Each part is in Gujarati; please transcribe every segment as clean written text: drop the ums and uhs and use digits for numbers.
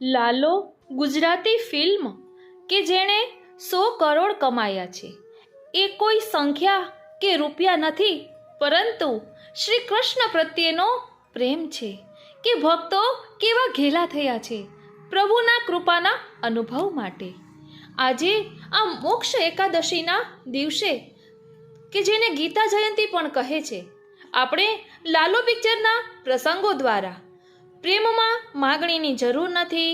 લાલો ગુજરાતી ફિલ્મ કે જેણે 100 કરોડ કમાયા છે એ કોઈ સંખ્યા કે રૂપિયા નથી, પરંતુ શ્રી કૃષ્ણ પ્રત્યેનો પ્રેમ છે કે ભક્તો કેવા ઘેલા થયા છે પ્રભુના કૃપાના અનુભવ માટે. આજે આ મોક્ષ એકાદશીના દિવસે કે જેને ગીતા જયંતી પણ કહે છે, આપણે લાલો પિક્ચરના પ્રસંગો દ્વારા પ્રેમમાં માગણીની જરૂર નથી,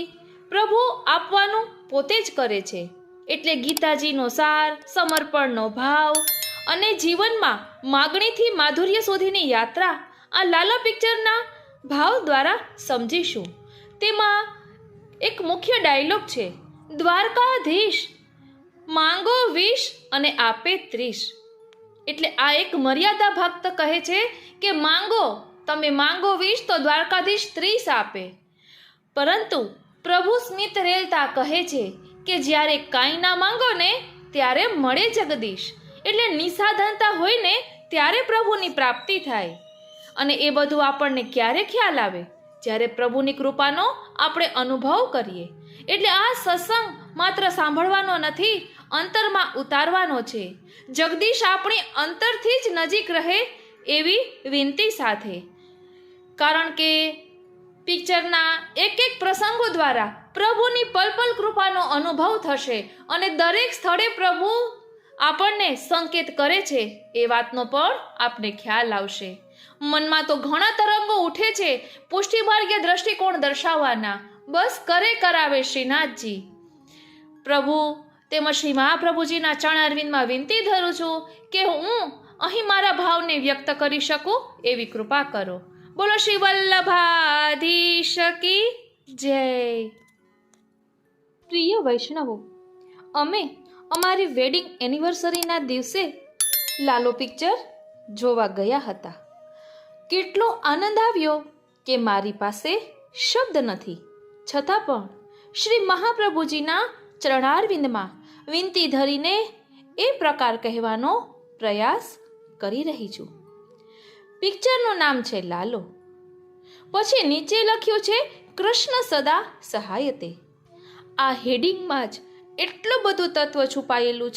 પ્રભુ આપવાનું પોતે જ કરે છે. એટલે ગીતાજીનો સાર, સમર્પણનો ભાવ અને જીવનમાં માગણીથી માધુર્ય સુધીની યાત્રા આ લાલા પિક્ચરના ભાવ દ્વારા સમજીશું. તેમાં એક મુખ્ય ડાયલોગ છે, દ્વારકાધીશ માંગો 20 અને આપે 30. એટલે આ એક મર્યાદા ભક્ત કહે છે કે તમે માંગો 20 તો દ્વારકાધીશ 30 આપે. પરંતુ પ્રભુ સ્મિત રેલતા કહે છે કે જ્યારે કાંઈ ના માંગો ને ત્યારે મળે જગદીશ. એટલે નિસાધનતા હોય ને ત્યારે પ્રભુની પ્રાપ્તિ થાય. અને એ બધું આપણને ક્યારે ખ્યાલ આવે? જ્યારે પ્રભુની કૃપાનો આપણે અનુભવ કરીએ. એટલે આ સત્સંગ માત્ર સાંભળવાનો નથી, અંતરમાં ઉતારવાનો છે. જગદીશ આપણી અંતરથી જ નજીક રહે એવી વિનંતી સાથે. કારણ કે પિક્ચરના એક પ્રસંગો દ્વારા પ્રભુની પલ પલ કૃપાનો અનુભવ થશે અને દરેક સ્થળે પ્રભુ આપણને સંકેત કરે છે એ વાતનો પણ આપને ખ્યાલ આવશે. મનમાં તો ઘણા તરંગો ઉઠે છે પુષ્ટિ માર્ગીય દ્રષ્ટિકોણ દર્શાવવાના. બસ કરાવે શ્રીનાથજી. પ્રભુ તેમજ શ્રી મહાપ્રભુજીના ચરણારવિંદમાં વિનંતી ધરું છું કે હું અહીં મારા ભાવને વ્યક્ત કરી શકું એવી કૃપા કરો. બોલો શ્રી વલ્લભાધીશ કી જય. પ્રિય વૈષ્ણવો, અમે અમારી વેડિંગ એનિવર્સરીના દિવસે લાલો પિક્ચર જોવા ગયા હતા. કેટલો આનંદ આવ્યો કે મારી પાસે શબ્દ નથી, છતાં પણ શ્રી મહાપ્રભુજીના ચરણારવિંદમાં વિનંતી ધરીને એ પ્રકાર કહેવાનો પ્રયાસ કરી રહી છું. પિક્ચરનું નામ છે લાલો. પછી નીચે લખ્યું છે કૃષ્ણ સદા સહાયતે. આ હેડિંગમાં જ એટલું બધું તત્વ છુપાયેલું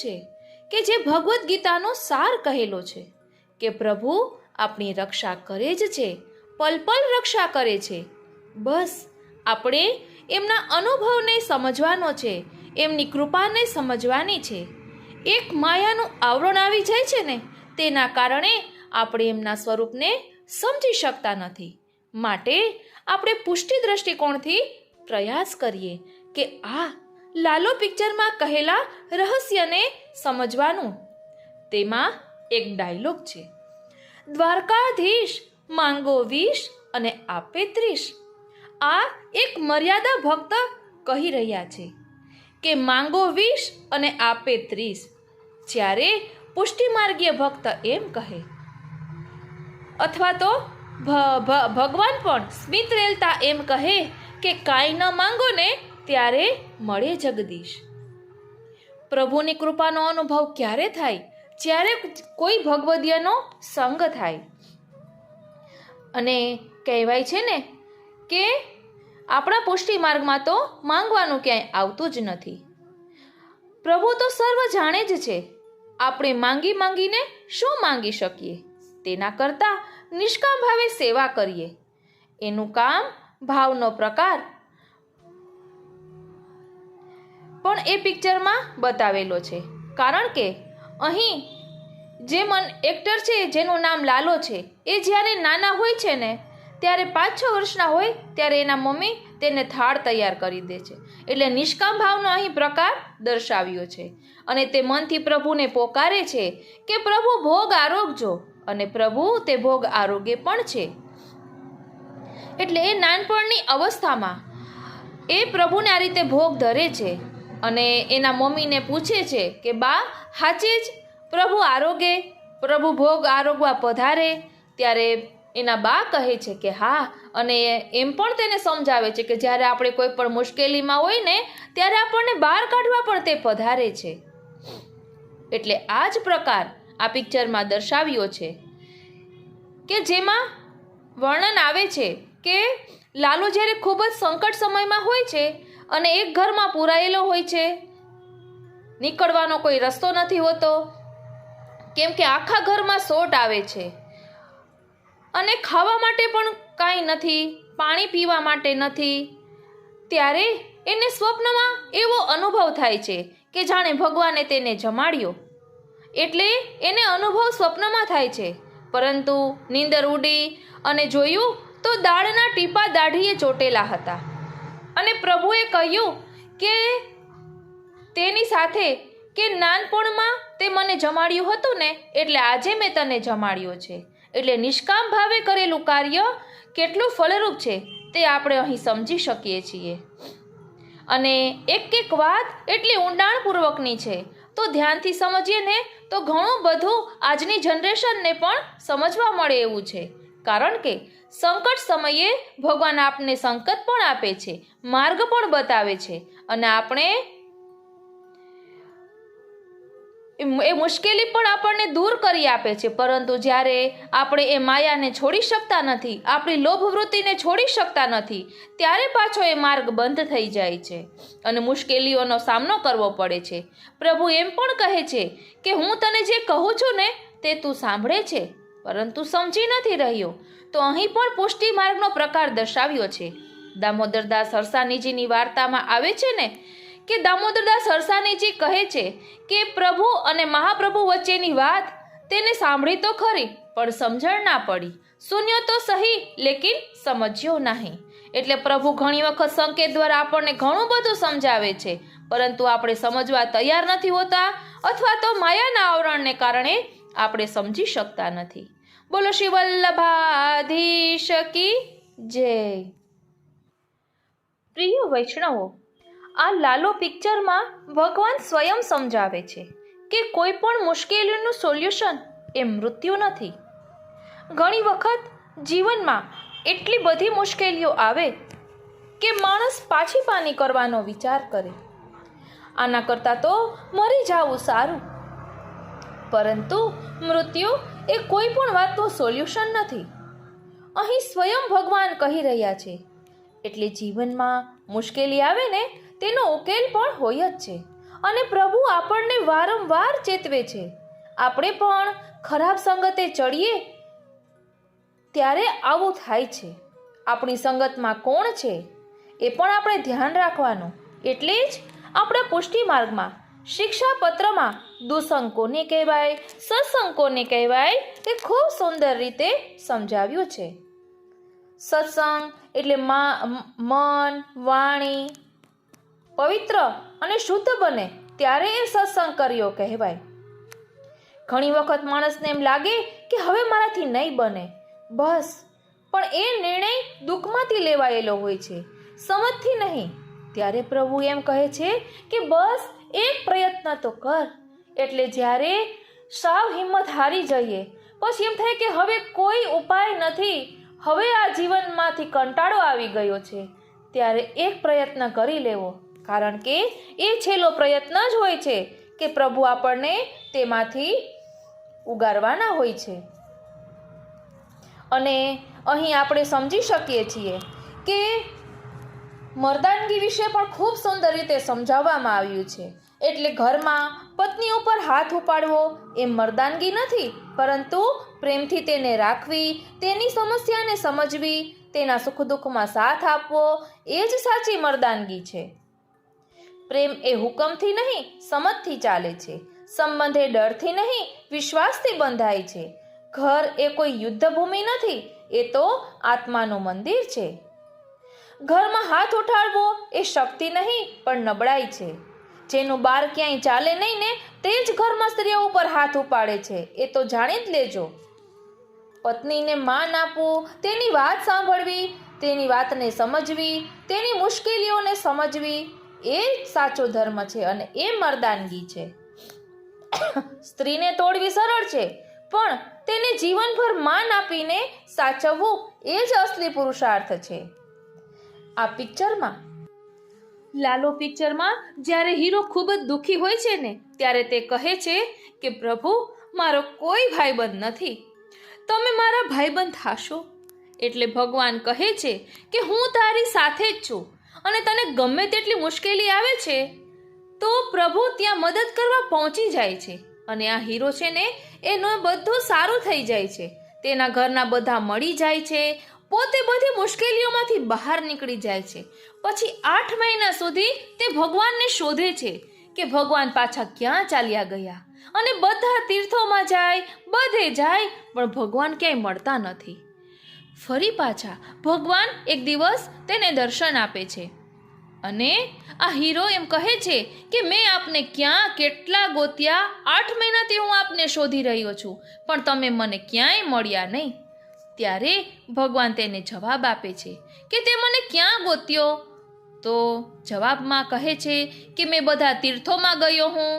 છે કે જે ભગવદ્ ગીતાનો સાર કહેલો છે કે પ્રભુ આપણી રક્ષા કરે જ છે, પલ પલ રક્ષા કરે છે. બસ આપણે એમના અનુભવને સમજવાનો છે, એમની કૃપાને સમજવાની છે. એક માયાનું આવરણ આવી જાય છે ને, તેના કારણે આપણે એમના સ્વરૂપને સમજી શકતા નથી. માટે આપણે પુષ્ટિ દ્રષ્ટિકોણથી પ્રયાસ કરીએ કે આ લાલો પિક્ચરમાં કહેલા રહસ્યને સમજવાનું. તેમાં એક ડાયલોગ છે, દ્વારકાધીશ માંગો 20 અને આપે 30. આ એક મર્યાદા ભક્ત કહી રહ્યા છે કે માંગો 20 અને આપે 30. જ્યારે પુષ્ટિ માર્ગીય ભક્ત એમ કહે, અથવા તો ભગવાન પણ સ્મિત રેલતા એમ કહે કે કાંઈ ન માંગો ને ત્યારે મળે જગદીશ. પ્રભુની કૃપાનો અનુભવ ક્યારે થાય? જ્યારે કોઈ ભગવદીયનો સંગ થાય. અને કહેવાય છે ને કે આપણા પુષ્ટિ માર્ગમાં તો માંગવાનું ક્યાંય આવતું જ નથી. પ્રભુ તો સર્વ જાણે જ છે. આપણે માંગીને શું માંગી શકીએ? તેના કરતાં નિષ્કામ ભાવે સેવા કરીએ. એનું કામ, ભાવનો પ્રકાર પણ એ પિક્ચરમાં બતાવેલો છે. કારણ કે અહીં જે એક્ટર છે જેનું નામ લાલો છે, એ જ્યારે નાના હોય છે ને ત્યારે 5-6 વર્ષના હોય ત્યારે એના મમ્મી તેને થાળ તૈયાર કરી દે છે. એટલે નિષ્કામ ભાવનો અહીં પ્રકાર દર્શાવ્યો છે. અને તે મનથી પ્રભુને પોકારે છે કે પ્રભુ ભોગ આરોગજો, અને પ્રભુ તે ભોગ આરોગે પણ છે. એટલે એ નાનપણની અવસ્થામાં એ પ્રભુને આ રીતે ભોગ ધરે છે અને એના મમ્મીને પૂછે છે કે બા, હાચે જ પ્રભુ આરોગે, પ્રભુ ભોગ આરોગવા પધારે? ત્યારે એના બા કહે છે કે હા, અને એમ પણ તેને સમજાવે છે કે જ્યારે આપણે કોઈ પણ મુશ્કેલીમાં હોય ને ત્યારે આપણને બહાર કાઢવા પણ તે પધારે છે. એટલે આ જ પ્રકાર આ પિક્ચરમાં દર્શાવ્યો છે કે જેમાં વર્ણન આવે છે કે લાલો જ્યારે ખૂબ જ સંકટ સમયમાં હોય છે અને એક ઘરમાં પૂરાયેલો હોય છે, નીકળવાનો કોઈ રસ્તો નથી હોતો, કેમ કે આખા ઘરમાં સોટ આવે છે અને ખાવા માટે પણ કાંઈ નથી, પાણી પીવા માટે નથી, ત્યારે એને સ્વપ્નમાં એવો અનુભવ થાય છે કે જાણે ભગવાને તેને જમાડ્યો. એટલે એને અનુભવ સ્વપ્નમાં થાય છે. પરંતુ નીંદર ઉડી અને જોયું તો દાળના ટીપા દાઢીએ ચોટેલા હતા અને પ્રભુએ કહ્યું કે તેની સાથે કે નાનપણમાં તે મને જમાડ્યું હતું ને, એટલે આજે મેં તને જમાડ્યો છે. એટલે નિષ્કામ ભાવે કરેલું કાર્ય કેટલું ફળરૂપ છે તે આપણે અહીં સમજી શકીએ છીએ. અને એક એક વાત એટલી ઊંડાણપૂર્વકની છે, તો ધ્યાનથી સમજીએ ને તો ઘણું બધું આજની જનરેશનને પણ સમજવા મળે એવું છે. કારણ કે સંકટ સમયે ભગવાન આપને સંકેત પણ આપે છે, માર્ગ પણ બતાવે છે અને આપણે એ મુશ્કેલી પણ આપણને દૂર કરી આપે છે. પરંતુ જ્યારે આપણે એ માયાને છોડી શકતા નથી, આપણી લોભ વૃત્તિને છોડી શકતા નથી, ત્યારે પાછો એ માર્ગ બંધ થઈ જાય છે અને મુશ્કેલીઓનો સામનો કરવો પડે છે. પ્રભુ એમ પણ કહે છે કે હું તને જે કહું છું ને તે તું સાંભળે છે, પરંતુ સમજી નથી રહ્યો. તો અહીં પણ પુષ્ટિ માર્ગનો પ્રકાર દર્શાવ્યો છે. દામોદરદાસ હરસાનીજીની વાર્તામાં આવે છે ને કે દામોદરદાસ હરસાનીજી કહે છે કે પ્રભુ અને મહાપ્રભુ વચ્ચેની વાત તેને સાંભળી તો ખરી, પણ સમજણ ના પડી. સુન્યો તો સહી લેકિન સમજ્યો નહીં. એટલે પ્રભુ ઘણી વખત સંકેત દ્વારા આપણને ઘણું બધું સમજાવે છે, પરંતુ આપણે સમજવા તૈયાર નથી હોતા, અથવા તો માયાના આવરણને કારણે આપણે સમજી શકતા નથી. બોલો શ્રી વલ્લભાધીશ કી જય. પ્રિય વૈષ્ણવો, આ લાલો પિક્ચરમાં ભગવાન સ્વયં સમજાવે છે કે કોઈ પણ મુશ્કેલીનું સોલ્યુશન એ મૃત્યુ નથી. ઘણી વખત જીવનમાં એટલી બધી મુશ્કેલીઓ આવે કે માણસ પાછી પાની કરવાનો વિચાર કરે, આના કરતાં તો મરી જવું સારું. પરંતુ મૃત્યુ એ કોઈ પણ વાતનું સોલ્યુશન નથી. અહીં સ્વયં ભગવાન કહી રહ્યા છે. એટલે જીવનમાં મુશ્કેલી આવે ને તેનો ઉકેલ પણ હોય જ છે અને પ્રભુ આપણને વારંવાર ચેતવે છે. આપણે પણ ખરાબ સંગતે ચડીએ ત્યારે આવું થાય છે. આપણી સંગતમાં કોણ છે એ પણ આપણે ધ્યાન રાખવાનું. એટલે જ આપણા પુષ્ટિ માર્ગમાં શિક્ષાપત્રમાં દુસંગ કોને કહેવાય, સત્સંગ કોને કહેવાય તે ખૂબ સુંદર રીતે સમજાવ્યું છે. સત્સંગ એટલે મન વાણી પવિત્ર અને શુદ્ધ બને ત્યારે એ સત્સંગ કર્યો કહેવાય. ઘણી વખત માણસને એમ લાગે કે હવે મારાથી નહીં બને, બસ, પણ એ નિર્ણય દુઃખમાંથી લેવાયેલો હોય છે, સમજથી નહીં. ત્યારે પ્રભુ એમ કહે છે કે બસ એક પ્રયત્ન તો કર. એટલે જ્યારે સાવ હિંમત હારી જઈએ, પછી એમ થાય કે હવે કોઈ ઉપાય નથી, હવે આ જીવનમાંથી કંટાળો આવી ગયો છે, ત્યારે એક પ્રયત્ન કરી લેવો. કારણ કે એ છેલ્લો પ્રયત્ન જ હોય છે કે પ્રભુ આપણને તેમાંથી ઉગારવાના હોય છે. અને અહીં આપણે સમજી શકીએ છીએ કે મર્દાનગી વિશે પણ ખૂબ સુંદર રીતે સમજાવવામાં આવ્યું છે. એટલે ઘરમાં પત્ની ઉપર હાથ ઉપાડવો એ મર્દાનગી નથી, પરંતુ પ્રેમથી તેને રાખવી, તેની સમસ્યાને સમજવી, તેના સુખ દુઃખમાં સાથ આપવો એ જ સાચી મર્દાનગી છે. પ્રેમ એ હુકમથી નહીં, સમજથી ચાલે છે. સંબંધ એ ડરથી નહીં, વિશ્વાસથી બંધાય છે. ઘર એ કોઈ યુદ્ધભૂમિ નથી, એ તો આત્માનું મંદિર છે. ઘરમાં હાથ ઉઠાડવો એ શક્તિ નહીં, પણ નબળાઈ છે. જેનું બાર ક્યાંય ચાલે નહીં ને તે જ ઘરમાં સ્ત્રીઓ ઉપર હાથ ઉપાડે છે, એ તો જાણી જ લેજો. પત્નીને માન આપવું, તેની વાત સાંભળવી, તેની વાતને સમજવી, તેની મુશ્કેલીઓને સમજવી એ સાચો ધર્મ છે અને એ મર્દાનગી છે. સ્ત્રીને તોડવી સરળ છે, પણ તેને જીવનભર માન આપીને સાચવવું એ જ અસલી પુરુષાર્થ છે. આ પિક્ચરમાં લાલો પિક્ચરમાં જ્યારે હીરો ખૂબ જ દુઃખી હોય છે ને ત્યારે તે કહે છે કે પ્રભુ, મારો કોઈ ભાઈબંધ નથી, તમે મારા ભાઈબંધ થાશો. એટલે ભગવાન કહે છે કે હું તારી સાથે જ છું અને તને ગમે તેટલી મુશ્કેલી આવે છે તો પ્રભુ ત્યાં મદદ કરવા પહોંચી જાય છે અને આ હીરો છે ને એનું બધું સારું થઈ જાય છે, તેના ઘરના બધા મળી જાય છે, પોતે બધી મુશ્કેલીઓમાંથી બહાર નીકળી જાય છે. પછી 8 મહિના સુધી તે ભગવાનને શોધે છે કે ભગવાન પાછા ક્યાં ચાલ્યા ગયા અને બધા તીર્થોમાં જાય, બધે જાય, પણ ભગવાન ક્યાંય મળતા નથી. ફરી પાછા ભગવાન એક દિવસ તેને દર્શન આપે છે અને આ હીરો એમ કહે છે કે મેં આપને ક્યાં કેટલા ગોત્યા, 8 મહિનાથી હું આપને શોધી રહ્યો છું, પણ તમે મને ક્યાંય મળ્યા નહીં. ત્યારે ભગવાન તેને જવાબ આપે છે કે તે મને ક્યાં ગોત્યો? તો જવાબમાં કહે છે કે મેં બધા તીર્થોમાં ગયો હું.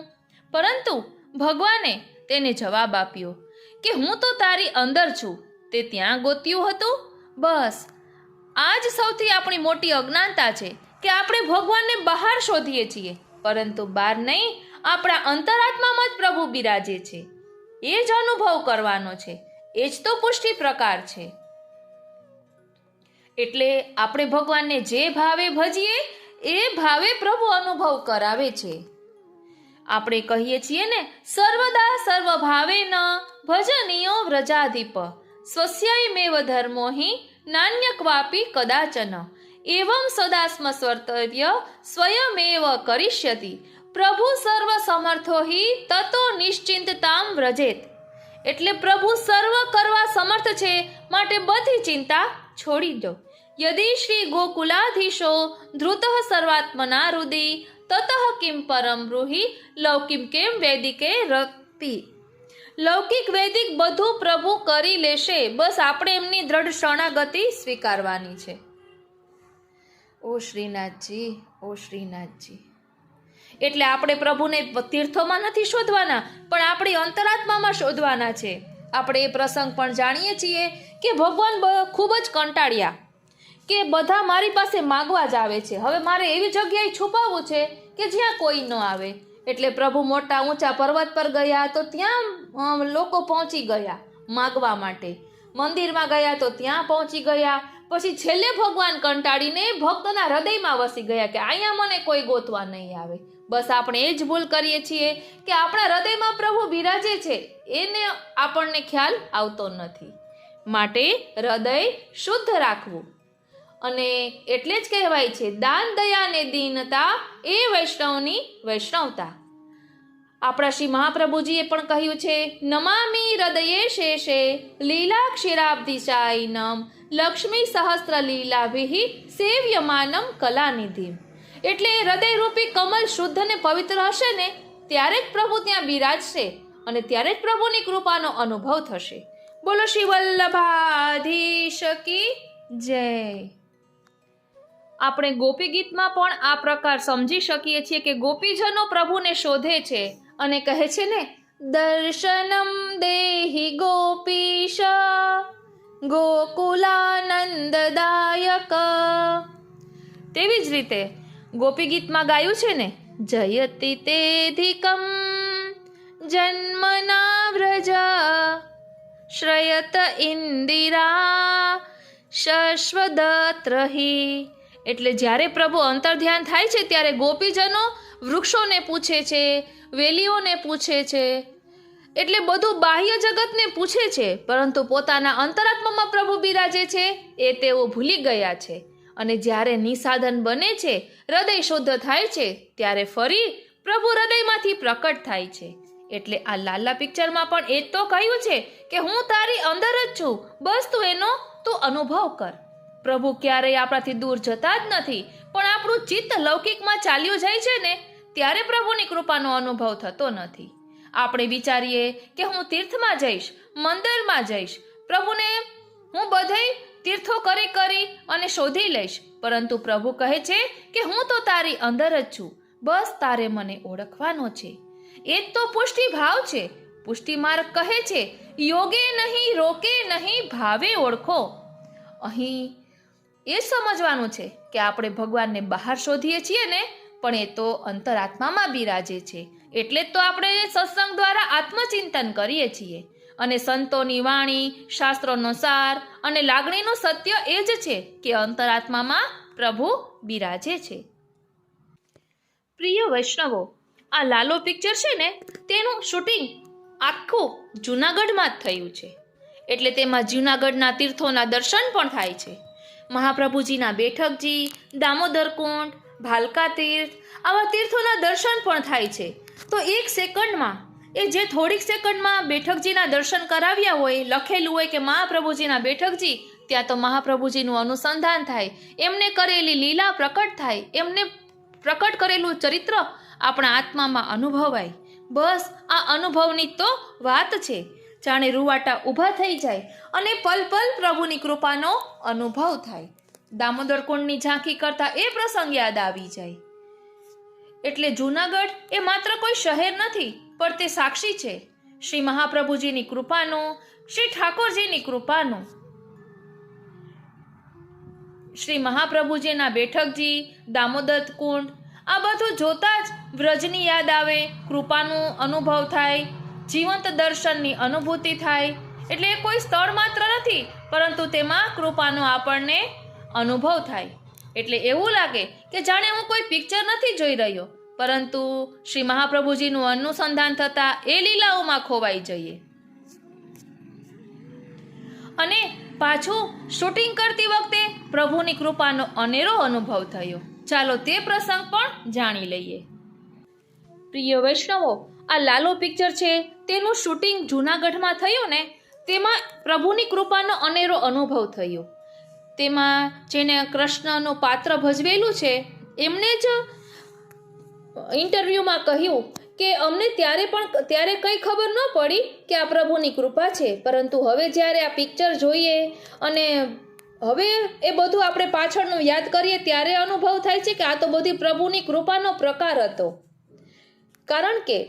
પરંતુ ભગવાને તેને જવાબ આપ્યો કે હું તો તારી અંદર છું, તે ત્યાં ગોત્યું હતું. બસ આ જ સૌથી આપણી મોટી અજ્ઞાનતા છે કે આપણે ભગવાનને બહાર શોધીએ છીએ, પરંતુ બહાર નહીં, આપણા અંતરાત્મામાં જ પ્રભુ બિરાજે છે. એ જ અનુભવ કરવાનો છે, એ જ તો પુષ્ટિ પ્રકાર છે. એટલે આપણે ભગવાનને જે ભાવે ભજીએ એ ભાવે પ્રભુ અનુભવ કરાવે છે. આપણે કહીએ છીએ ને, સર્વદા સર્વભાવે ન ભજનીયો વ્રજાધિપ સ્વસ્યમેવ ધર્મો હિ નાન્યક્વાપી કદાચન એવં સદા સ્મસ્વર્તવ્ય સ્વયમેવ કરિષ્યતિ પ્રભુ સર્વ સમર્થો હિ તતો નિશ્ચિંતતામ વ્રજેત. એટલે પ્રભુ સર્વ કરવા સમર્થ છે, માટે બધી ચિંતા છોડી દો. યદિ શ્રી ગોકુલાધીશો ધૃત સર્વાત્મના હૃદિ તતઃ કિમ પરમ બ્રૂહિ લૌકિમ કેમ વૈદિકે રક્તિ. લૌકિક વૈદિક બધું પ્રભુ કરી લેશે, બસ આપણે એમની દ્રઢ શરણાગતિ સ્વીકારવાની છે. ઓ શ્રીનાથજી, ઓ શ્રીનાથજી. એટલે આપણે પ્રભુને તીર્થોમાં નથી શોધવાના, પણ આપણી અંતરાત્મામાં શોધવાના છે. આપણે એ પ્રસંગ પણ જાણીએ છીએ કે ભગવાન ખૂબ જ કંટાળ્યા કે બધા મારી પાસે માગવા જ આવે છે, હવે મારે એવી જગ્યાએ છુપાવવું છે કે જ્યાં કોઈ ન આવે. એટલે પ્રભુ મોટા ઊંચા પર્વત પર ગયા તો ત્યાં લોકો પહોંચી ગયા માગવા માટે, મંદિરમાં ગયા તો ત્યાં પહોંચી ગયા. પછી છેલ્લે ભગવાન કંટાળીને ભક્તના હૃદયમાં વસી ગયા કે અહીંયા મને કોઈ ગોતવા નહીં આવે. બસ આપણે એ જ ભૂલ કરીએ છીએ કે આપણા હૃદયમાં પ્રભુ બિરાજે છે, એને આપણને ખ્યાલ આવતો નથી. માટે હૃદય શુદ્ધ રાખવું. અને એટલે જ કહેવાય છે, દાન દયા ને દીનતા એ વૈષ્ણવની વૈષ્ણવતા. આપણા શ્રી મહાપ્રભુજીએ પણ કહ્યું છે, નમામિ હૃદયે શેષે લીલા ક્ષીરાબ્ધિશાયિનમ લક્ષ્મી સહસ્ત્ર લીલાભિ સેવ્યમાનમ કલાનિધિ. એટલે હૃદયરૂપી કમલ શુદ્ધ અને પવિત્ર હશે ને, ત્યારે જ પ્રભુ ત્યાં બિરાજશે અને ત્યારે જ પ્રભુની કૃપાનો અનુભવ થશે. બોલો શ્રી વલ્લભાધીશ કી જય. આપણે ગોપી ગીતમાં પણ આ પ્રકાર સમજી શકીએ છીએ કે ગોપીજનો પ્રભુને શોધે છે અને કહે છે ને, દર્શનમ દેહી ગોપીશ ગોકુલાનંદદાયક. તેવી જ રીતે ગોપી ગીતમાં ગાયું છે ને, જયતિ તેધિકમ જન્મના વ્રજ શ્રયત ઇન્દિરા શશ્વદત્રહી. એટલે જ્યારે પ્રભુ અંતર્ધ્યાન થાય છે ત્યારે ગોપીજનો વૃક્ષોને પૂછે છે, વેલીઓને પૂછે છે, એટલે બધું બાહ્ય જગતને પૂછે છે, પરંતુ પોતાના અંતરાત્મામાં પ્રભુ બિરાજે છે એ તેઓ ભૂલી ગયા છે. અને જ્યારે નિસાધન બને છે, હૃદય શુદ્ધ થાય છે, ત્યારે ફરી પ્રભુ હૃદયમાંથી પ્રકટ થાય છે. એટલે આ લાલા પિક્ચરમાં પણ એ જ તો કહ્યું છે કે હું તારી અંદર જ છું, બસ તું એનો તું અનુભવ કર. પ્રભુ ક્યારેય આપણાથી દૂર જતા જ નથી, પણ આપણું ચિત્ત લૌકિકમાં ચાલ્યું જાય છે ને, ત્યારે પ્રભુની કૃપાનો અનુભવ થતો નથી. આપણે વિચારીએ કે હું તીર્થમાં જઈશ, મંદિરમાં જઈશ, પ્રભુને હું બધે તીર્થો કરી અને શોધી લઈશ, પરંતુ પ્રભુ કહે છે કે હું તો તારી અંદર જ છું, બસ તારે મને ઓળખવાનો છે. એ જ તો પુષ્ટિ ભાવ છે. પુષ્ટિ માર્ગ કહે છે, યોગે નહીં રોકે નહીં ભાવે ઓળખો. અહીં એ સમજવાનું છે કે આપણે ભગવાનને બહાર શોધીએ છીએ ને, પણ એ તો અંતરાત્મામાં બિરાજે છે. એટલે જ તો આપણે સત્સંગ દ્વારા આત્મચિંતન કરીએ છીએ અને સંતોની વાણી, શાસ્ત્રોનો સાર અને લાગણીનું સત્ય એ જ છે કે અંતરાત્મામાં પ્રભુ બિરાજે છે. પ્રિય વૈષ્ણવો, આ લાલો પિક્ચર છે ને, તેનું શૂટિંગ આખું જૂનાગઢમાં જ થયું છે. એટલે તેમાં જૂનાગઢના તીર્થોના દર્શન પણ થાય છે. મહાપ્રભુજીના બેઠકજી, દામોદર કુંડ, ભાલકા તીર્થ, આવા તીર્થોના દર્શન પણ થાય છે. તો એક સેકન્ડમાં, એ જે થોડીક સેકન્ડમાં બેઠકજીના દર્શન કરાવ્યા હોય, લખેલું હોય કે મહાપ્રભુજીના બેઠકજી, ત્યાં તો મહાપ્રભુજીનું અનુસંધાન થાય, એમને કરેલી લીલા પ્રકટ થાય, એમને પ્રકટ કરેલું ચરિત્ર આપણા આત્મામાં અનુભવાય. બસ આ અનુભવની તો વાત છે. જાણે રૂવાટા ઊભા થઈ જાય અને પલ પલ પ્રભુની કૃપાનો અનુભવ થાય. દામોદર કુંડની ઝાંખી કરતા એ પ્રસંગ યાદ આવી જાય. એટલે જૂનાગઢ એ માત્ર કોઈ શહેર નથી, પણ તે સાક્ષી છે શ્રી મહાપ્રભુજીની કૃપાનું, શ્રી ઠાકોરજીની કૃપાનું. શ્રી મહાપ્રભુજીના બેઠકજી, દામોદર કુંડ, આ બધું જોતા જ વ્રજની યાદ આવે, કૃપાનું અનુભવ થાય, જીવંત દર્શનની અનુભૂતિ થાય. એટલે એ કોઈ સ્થળ માત્ર નથી, પરંતુ તેમાં કૃપાનો આપણને અનુભવ થાય. એટલે એવું લાગે કે જાણે હું કોઈ પિક્ચર નથી જોઈ રહ્યો, પરંતુ શ્રી મહાપ્રભુજીનું અનુસંધાન થતાં એ લીલાઓમાં ખોવાઈ જઈએ. અને પાછું શૂટિંગ કરતી વખતે પ્રભુની કૃપાનો અનેરો અનુભવ થયો. ચાલો તે પ્રસંગ પણ જાણી લઈએ. પ્રિય વૈષ્ણવો, આ લાલો પિક્ચર છે તેનું શૂટિંગ જૂનાગઢમાં થયું ને, તેમાં પ્રભુની કૃપાનો અનેરો અનુભવ થયો. તેમાં જેને કૃષ્ણનું પાત્ર ભજવેલું છે એમને જ ઇન્ટરવ્યૂમાં કહ્યું કે અમને ત્યારે કંઈ ખબર ન પડી કે આ પ્રભુની કૃપા છે, પરંતુ હવે જ્યારે આ પિક્ચર જોઈએ અને હવે એ બધું આપણે પાછળનું યાદ કરીએ ત્યારે અનુભવ થાય છે કે આ તો બધી પ્રભુની કૃપાનો પ્રકાર હતો. કારણ કે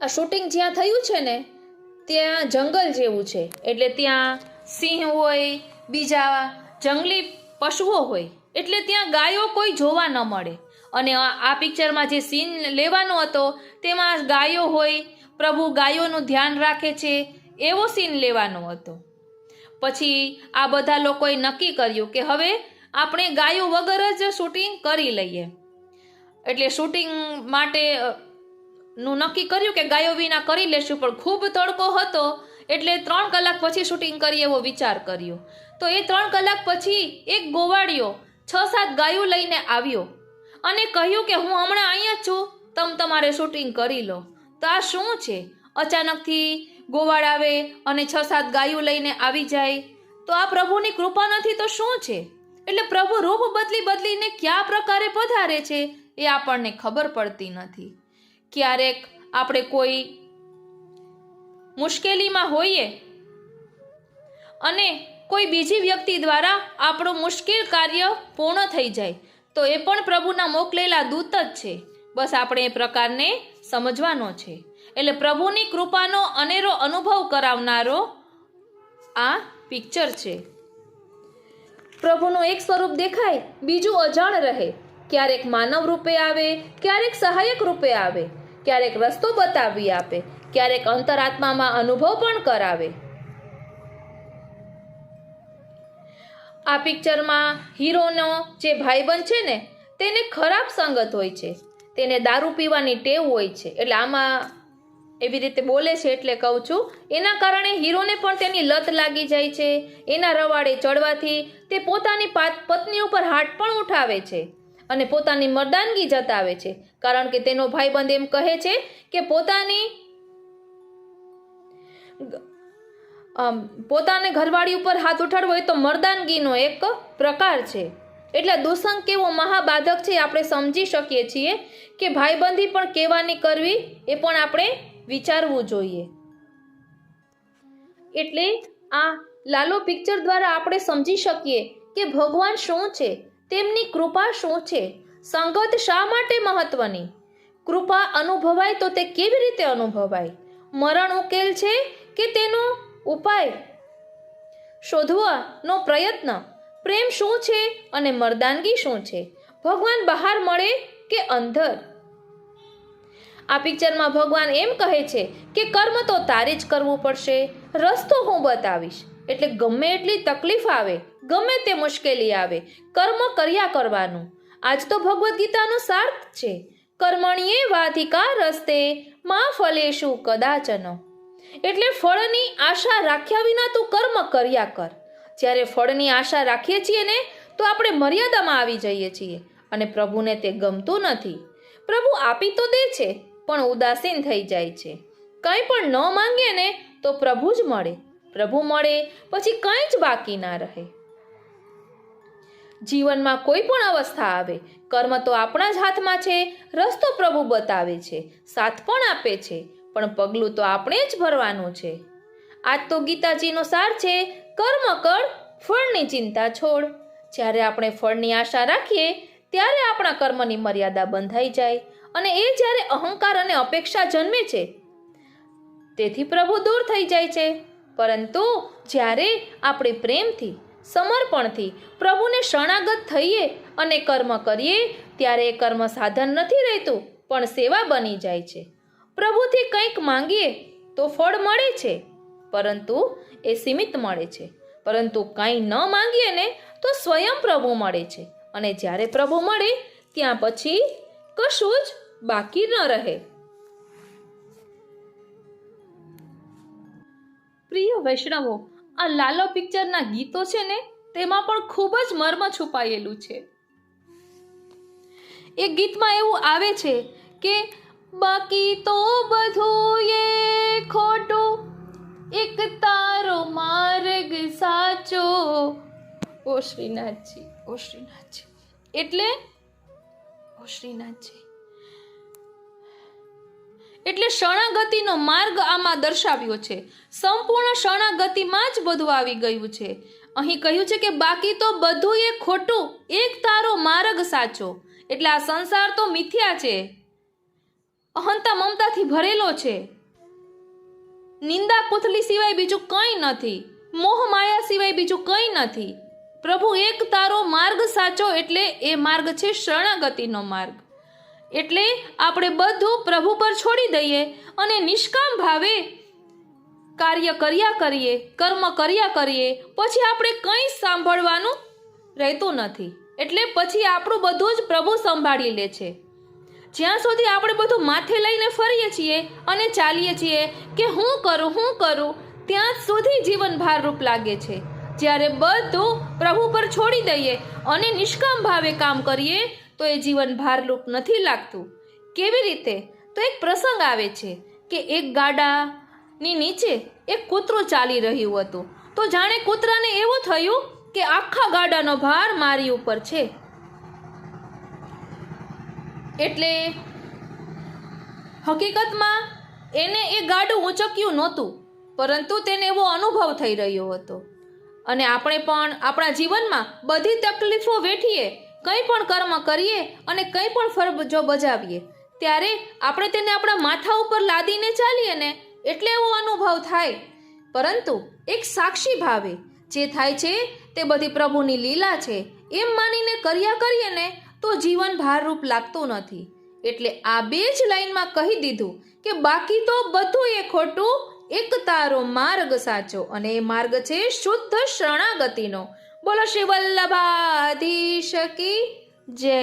આ શૂટિંગ જ્યાં થયું છે ને ત્યાં જંગલ જેવું છે. એટલે ત્યાં સિંહ હોય, બીજા જંગલી પશુઓ હોય, એટલે ત્યાં ગાયો કોઈ જોવા ન મળે. અને આ પિક્ચરમાં જે સીન લેવાનો હતો તેમાં ગાયો હોય, પ્રભુ ગાયોનું ધ્યાન રાખે છે, એવો સીન લેવાનો હતો. પછી આ બધા લોકોએ નક્કી કર્યું કે હવે આપણે ગાયો વગર જ શૂટિંગ કરી લઈએ. એટલે શૂટિંગ માટે નું નક્કી કર્યું કે ગાયો વિના કરી લેશું, પણ ખૂબ તડકો હતો એટલે 3 કલાક પછી શૂટિંગ કરીએ એવો વિચાર કર્યો. તો એ 3 કલાક પછી એક ગોવાળિયો 6-7 ગાયો લઈને આવ્યો અને કહ્યું કે હું હમણાં અહીંયા જ છું, તમારે શૂટિંગ કરી લો. તો આ શું છે? અચાનકથી ગોવાળ આવે અને 6-7 ગાયો લઈને આવી જાય, તો આ પ્રભુની કૃપા નથી તો શું છે? એટલે પ્રભુ રૂપ બદલીને કયા પ્રકારે પધારે છે એ આપણને ખબર પડતી નથી. ક્યારેક આપણે કોઈ મુશ્કેલીમાં હોઈએ અને કોઈ બીજી વ્યક્તિ દ્વારા આપણું મુશ્કેલ કાર્ય પૂર્ણ થઈ જાય, તો એ પણ પ્રભુના મોકલેલા દૂત જ છે. બસ આપણે એ પ્રકારને સમજવાનો છે. એટલે પ્રભુની કૃપાનો અનેરો અનુભવ કરાવનારો આ પિક્ચર છે. પ્રભુનું એક સ્વરૂપ દેખાય, બીજું અજાણ રહે. ક્યારેક માનવ રૂપે આવે, ક્યારેક સહાયક રૂપે આવે, ક્યારેક રસ્તો બતાવી આપે, ક્યારેક અંતરાત્મામાં અનુભવ પણ કરાવે. આ પિક્ચરમાં હીરોનો જે ભાઈબંધ છે ને, તેને ખરાબ સંગત હોય છે, તેને દારૂ પીવાની ટેવ હોય છે. એટલે આમાં એવી રીતે બોલે છે એટલે કહું છું. એના કારણે હીરોને પણ તેની લત લાગી જાય છે. એના રવાડે ચડવાથી તે પોતાની પત્ની ઉપર હાથ પણ ઉઠાવે છે અને પોતાની મર્દાનગી જતાવે છે. કારણ કે તેનો ભાઈબંધ એમ કહે છે કે પોતાને ઘરવાળી ઉપર હાથ ઉઠાડવો એ તો મર્દાનગીનો એક પ્રકાર છે. એટલે દુસંગ કેવો મહાબાધક છે આપણે સમજી શકીએ છીએ કે ભાઈબંધી પણ કેવાની કરવી એ પણ આપણે વિચારવું જોઈએ. એટલે આ લાલો પિક્ચર દ્વારા આપણે સમજી શકીએ કે ભગવાન શું છે, તેમની કૃપા શું છે, સંગત શા માટે મહત્વની, કૃપા અનુભવાય તો તે કેવી રીતે અનુભવાય, મરણ ઉકેલ છે કે તેનો ઉપાય શોધવાનો પ્રયત્ન, પ્રેમ શું છે અને મર્દાનગી શું છે, ભગવાન બહાર મળે કે અંદર. આ પિક્ચરમાં ભગવાન એમ કહે છે કે કર્મ તો તારે જ કરવું પડશે, રસ્તો હું બતાવીશ. એટલે ગમે એટલી તકલીફ આવે, ગમે તે મુશ્કેલી આવે, કર્મ કર્યા કરવાનું. આજ તો ભગવદ્ ગીતાનો સાર છે, કર્મણ્યે વાધિકા રસ્તે માં ફલેશુ કદાચન. એટલે ફળની આશા રાખ્યા વિના તું કર્મ કર્યા કર. જ્યારે ફળની આશા રાખીએ છીએ ને તો આપણે મર્યાદામાં આવી જઈએ છીએ અને પ્રભુને તે ગમતું નથી. પ્રભુ આપી તો દે છે પણ ઉદાસીન થઈ જાય છે. કંઈ પણ ન માંગીએ ને તો પ્રભુ જ મળે. પ્રભુ મળે પછી કંઈ જ બાકી ના રહે. જીવનમાં કોઈ પણ અવસ્થા આવે, કર્મ તો આપણા જ હાથમાં છે. રસ્તો પ્રભુ બતાવે છે, સાથ પણ આપે છે, પણ પગલું તો આપણે જ ભરવાનું છે. આજ તો ગીતાજીનો સાર છે, કર્મ કર, ફળની ચિંતા છોડ. જ્યારે આપણે ફળની આશા રાખીએ ત્યારે આપણા કર્મની મર્યાદા બંધાઈ જાય અને એ જ્યારે અહંકાર અને અપેક્ષા જન્મે છે તેથી પ્રભુ દૂર થઈ જાય છે. પરંતુ જ્યારે આપણે પ્રેમથી, સમર્પણથી પ્રભુને શરણાગત થઈએ અને કર્મ કરીએ ત્યારે એ કર્મ સાધન નથી રહેતું પણ સેવા બની જાય છે. પ્રભુથી કંઈક માંગીએ તો ફળ મળે છે, પરંતુ એ સીમિત મળે છે. પરંતુ કંઈ ન માંગીએ ને તો સ્વયં પ્રભુ મળે છે અને જ્યારે પ્રભુ મળે ત્યાં પછી કશું જ બાકી ન રહે. પ્રિય વૈષ્ણવો, આ લાલો પિક્ચરના ગીતો છે ને તેમાં પણ ખૂબ જ મર્મ છુપાયેલું છે. એક ગીતમાં એવું આવે છે કે બાકી તો બધું એ ખોટું, એક તારો માર્ગ સાચો. ઓ શ્રીનાથજી, ઓ શ્રીનાથજી. એટલે ઓ શ્રીનાથજી એટલે શરણાગતિનો માર્ગ આમાં દર્શાવ્યો છે. સંપૂર્ણ શરણાગતિમાં જ બધું આવી ગયું છે. અહીં કહ્યું છે કે બાકી તો બધું એ ખોટું, એક તારો માર્ગ સાચો. એટલે આ સંસાર તો મિથ્યા છે, અહંતા મમતાથી ભરેલો છે, નિંદા કુથલી સિવાય બીજું કંઈ નથી, મોહ માયા સિવાય બીજું કંઈ નથી. પ્રભુ એક તારો માર્ગ સાચો એટલે એ માર્ગ છે શરણાગતિનો માર્ગ. એટલે આપણે બધું પ્રભુ પર છોડી દઈએ અને નિષ્કામ ભાવે કાર્ય કર્યા કરીએ, કર્મ કર્યા કરીએ, પછી આપણે કંઈ સાંભળવાનું રહેતું નથી. એટલે પછી આપણું બધું જ પ્રભુ સંભાળી લે છે. જ્યાં સુધી આપણે બધું માથે લઈને ફરીએ છીએ અને ચાલીએ છીએ કે હું કરું, ત્યાં સુધી જીવન ભારરૂપ લાગે છે. જ્યારે બધું પ્રભુ પર છોડી દઈએ અને નિષ્કામ ભાવે કામ કરીએ તો એ જીવન ભારરૂપ નથી લાગતું. કેવી રીતે? તો એક પ્રસંગ આવે છે કે એક ગાડાની નીચે એક કૂતરું ચાલી રહ્યું હતું. તો જાણે કૂતરાને એવું થયું કે આખા ગાડાનો ભાર મારી ઉપર છે. એટલે હકીકતમાં એને એ ગાડું ઊંચક્યું નહોતું, પરંતુ તેને એવો અનુભવ થઈ રહ્યો હતો. અને આપણે પણ આપણા જીવનમાં બધી તકલીફો વેઠીએ, કંઈ પણ કર્મ કરીએ અને કંઈ પણ ફરજો બજાવીએ ત્યારે આપણે તેને આપણા માથા ઉપર લાદીને ચાલીએ ને એટલે એવો અનુભવ થાય. પરંતુ એક સાક્ષી ભાવે જે થાય છે તે બધી પ્રભુની લીલા છે એમ માનીને કર્યા કરીએ ને તો જીવન ભારરૂપ લાગતું નથી. એટલે આ બે જ લાઈનમાં કહી દીધું કે બાકી તો બધું એ ખોટું, એક તારો માર્ગ સાચો. અને એ માર્ગ છે શુદ્ધ શરણાગતિનો. બોલો શ્રી વલ્લભાધીશ કી જય.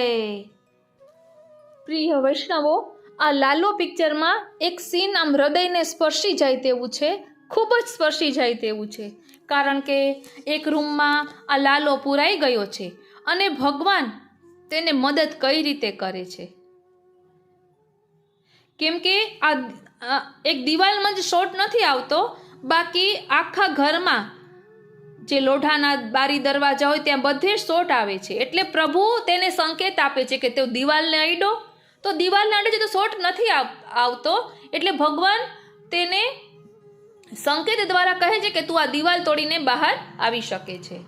પ્રિય વૈષ્ણવો, આ લાલો પિક્ચરમાં એક સીન આમ હૃદયને સ્પર્શી જાય તેવું છે, ખૂબ જ સ્પર્શી જાય તેવું છે. કારણ કે એક રૂમમાં આ લાલો પુરાઈ ગયો છે અને ભગવાન તેને મદદ કઈ રીતે કરે છે. કેમ કે આ એક દિવાલમાં જ શોટ નથી આવતો, બાકી આખા ઘરમાં જે લોઢાના બારી દરવાજા હોય ત્યાં બધે શોટ આવે છે. એટલે પ્રભુ તેને સંકેત આપે છે કે તે દિવાલને અડ્યો, તો દિવાલને અડે છે તો શોટ નથી આવતો. એટલે ભગવાન તેને સંકેત દ્વારા કહે છે કે તું આ દિવાલ તોડીને બહાર આવી શકે છે.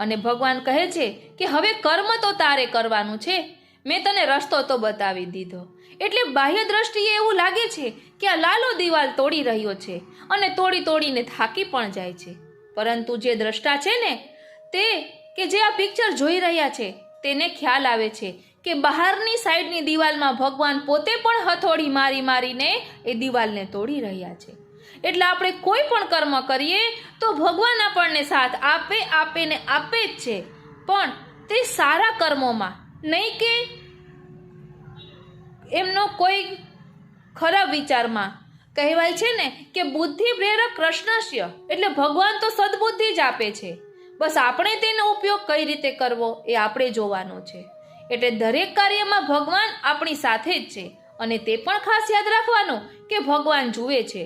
અને ભગવાન કહે છે કે હવે કર્મ તો તારે કરવાનું છે, મેં તને રસ્તો તો બતાવી દીધો. એટલે બાહ્ય દ્રષ્ટિએ એવું લાગે છે કે આ લાલો દિવાલ તોડી રહ્યો છે અને તોડીને થાકી પણ જાય છે. પરંતુ જે દ્રષ્ટા છે ને તે કે જે આ પિક્ચર જોઈ રહ્યા છે તેને ખ્યાલ આવે છે કે બહારની સાઈડની દિવાલમાં ભગવાન પોતે પણ હથોડી મારી મારીને એ દિવાલને તોડી રહ્યા છે. એટલે આપણે કોઈ પણ કર્મ કરીએ તો ભગવાન આપણને સાથ આપે ને આપે જ છે, પણ તે સારા કર્મોમાં, નહીં કે એમનો કોઈ ખરાબ વિચારમાં. કહેવાય છે ને કે બુદ્ધિ પ્રેરક કૃષ્ણસ્ય, એટલે ભગવાન તો સદબુદ્ધિ જ આપે છે, બસ આપણે તેનો ઉપયોગ કઈ રીતે કરવો એ આપણે જોવાનો છે. એટલે દરેક કાર્યમાં ભગવાન આપણી સાથે જ છે, અને તે પણ ખાસ યાદ રાખવાનું કે ભગવાન જુએ છે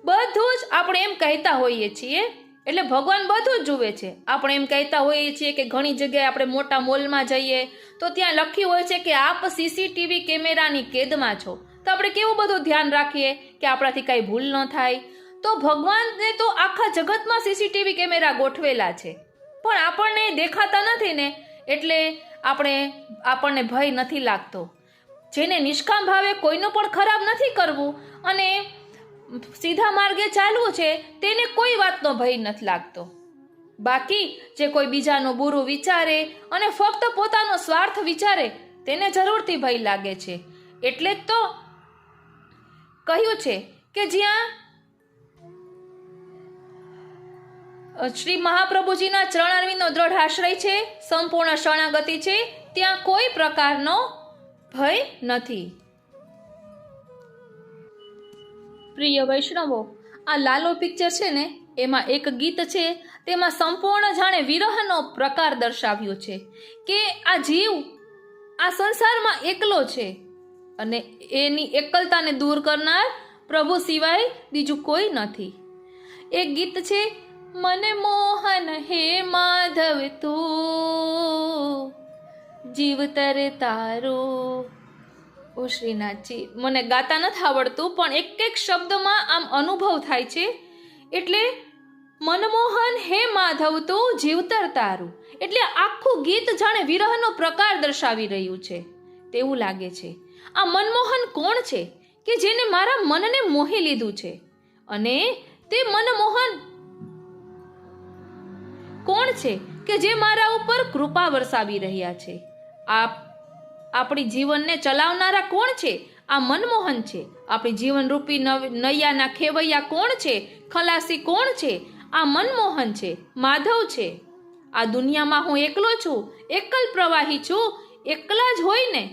બધું જ. આપણે એમ કહેતા હોઈએ છીએ, એટલે ભગવાન બધું જ જુએ છે. આપણે એમ કહેતા હોઈએ છીએ કે ઘણી જગ્યાએ આપણે મોટા મોલમાં જઈએ તો ત્યાં લખ્યું હોય છે કે આપ સીસીટીવી કેમેરાની કેદમાં છો, તો આપણે કેવું બધું ધ્યાન રાખીએ કે આપણાથી કાંઈ ભૂલ ન થાય. તો ભગવાનને તો આખા જગતમાં સીસીટીવી કેમેરા ગોઠવેલા છે, પણ આપણને દેખાતા નથી ને, એટલે આપણને ભય નથી લાગતો. જેને નિષ્કામ ભાવે કોઈનું પણ ખરાબ નથી કરવું અને સીધા માર્ગે ચાલવું છે, તેને કોઈ વાતનો ભય નથી લાગતો. બાકી જે કોઈ બીજાનું બુરું વિચારે અને ફક્ત પોતાનો સ્વાર્થ વિચારે, તેને જરૂરથી ભય લાગે છે. એટલે જ તો કહ્યું છે કે જ્યાં શ્રી મહાપ્રભુજીના ચરણારવિંદનો દ્રઢ આશ્રય છે, સંપૂર્ણ શરણાગતિ છે, ત્યાં કોઈ પ્રકારનો ભય નથી. પ્રિય વૈષ્ણવો, આ લાલો પિક્ચર છે ને, એમાં એક ગીત છે, તેમાં સંપૂર્ણ જાણે વિરહનો પ્રકાર દર્શાવ્યો છે કે આ જીવ આ સંસારમાં એકલો છે અને એની એકલતાને દૂર કરનાર પ્રભુ સિવાય બીજું કોઈ નથી. એક ગીત છે, મને મોહન હે માધવ તું જીવતર તારો. ઓ શ્રીનાથજી, મને ગાતા નથી આવડતું, પણ એક એક શબ્દમાં આમ અનુભવ થાય છે. એટલે મનમોહન હે માધવ તું જીવતર તારું, એટલે આખું ગીત જાણે વિરહનો પ્રકાર દર્શાવી રહ્યું છે તેવું લાગે છે. આ મનમોહન કોણ છે કે જેને મારા મનને મોહી લીધું છે, અને તે મનમોહન કોણ છે કે જે મારા ઉપર કૃપા વરસાવી રહ્યા છે. આપણી જીવનને ચલાવનારા કોણ છે? આ મનમોહન છે. આપણી જીવનરૂપી નૈયાના ખેવૈયા કોણ છે? ખલાસી કોણ છે? આ મનમોહન છે, માધવ છે. આ દુનિયામાં હું એકલો છું, એકલ પ્રવાહી છું. એકલા જ હોય ને,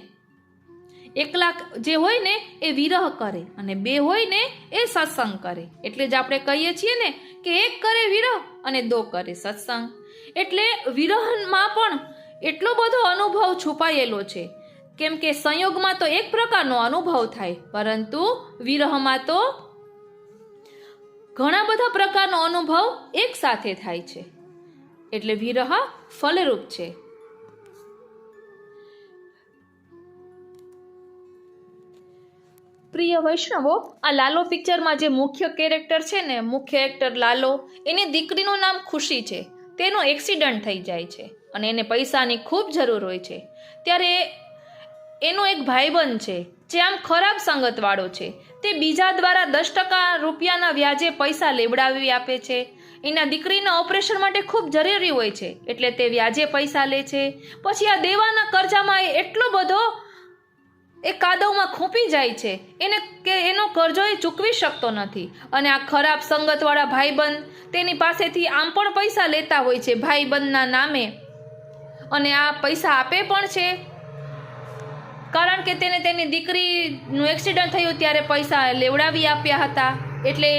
એકલા જે હોય ને એ વિરહ કરે, અને બે હોય ને એ સત્સંગ કરે. એટલે જ આપણે કહીએ છીએ ને કે એક કરે વિરહ અને દો કરે સત્સંગ. એટલે વિરહમાં પણ એટલો બધો અનુભવ છુપાયેલો છે, કેમ કે સંયોગમાં તો એક પ્રકારનો અનુભવ થાય, પરંતુ વિરહમાં તો ઘણા બધા પ્રકારનો અનુભવ એક સાથે થાય છે. એટલે વિરહ ફલરૂપ છે. પ્રિય વૈષ્ણવો, આ લાલો પિક્ચરમાં જે મુખ્ય કેરેક્ટર છે ને, મુખ્ય એક્ટર લાલો, એની દીકરીનું નામ ખુશી છે. તેનો એક્સિડન્ટ થઈ જાય છે અને એને પૈસાની ખૂબ જરૂર હોય છે. ત્યારે એનો એક ભાઈબંધ છે જે આમ ખરાબ સંગતવાળો છે, તે બીજા દ્વારા 10% રૂપિયાના વ્યાજે પૈસા લેવડાવી આપે છે. એના દીકરીના ઓપરેશન માટે ખૂબ જરૂરી હોય છે, એટલે તે વ્યાજે પૈસા લે છે. પછી આ દેવાના કરજામાં એટલો બધો એ કાદવમાં ખૂંપી જાય છે કે એનો કરજો એ ચૂકવી શકતો નથી. અને આ ખરાબ સંગતવાળા ભાઈબંધ તેની પાસેથી આમ પણ પૈસા લેતા હોય છે ભાઈબંધના નામે, અને આ પૈસા આપે પણ છે, કારણ કે તેને તેની દીકરીનું એક્સિડન્ટ થયું ત્યારે પૈસા લેવડાવી આપ્યા હતા. એટલે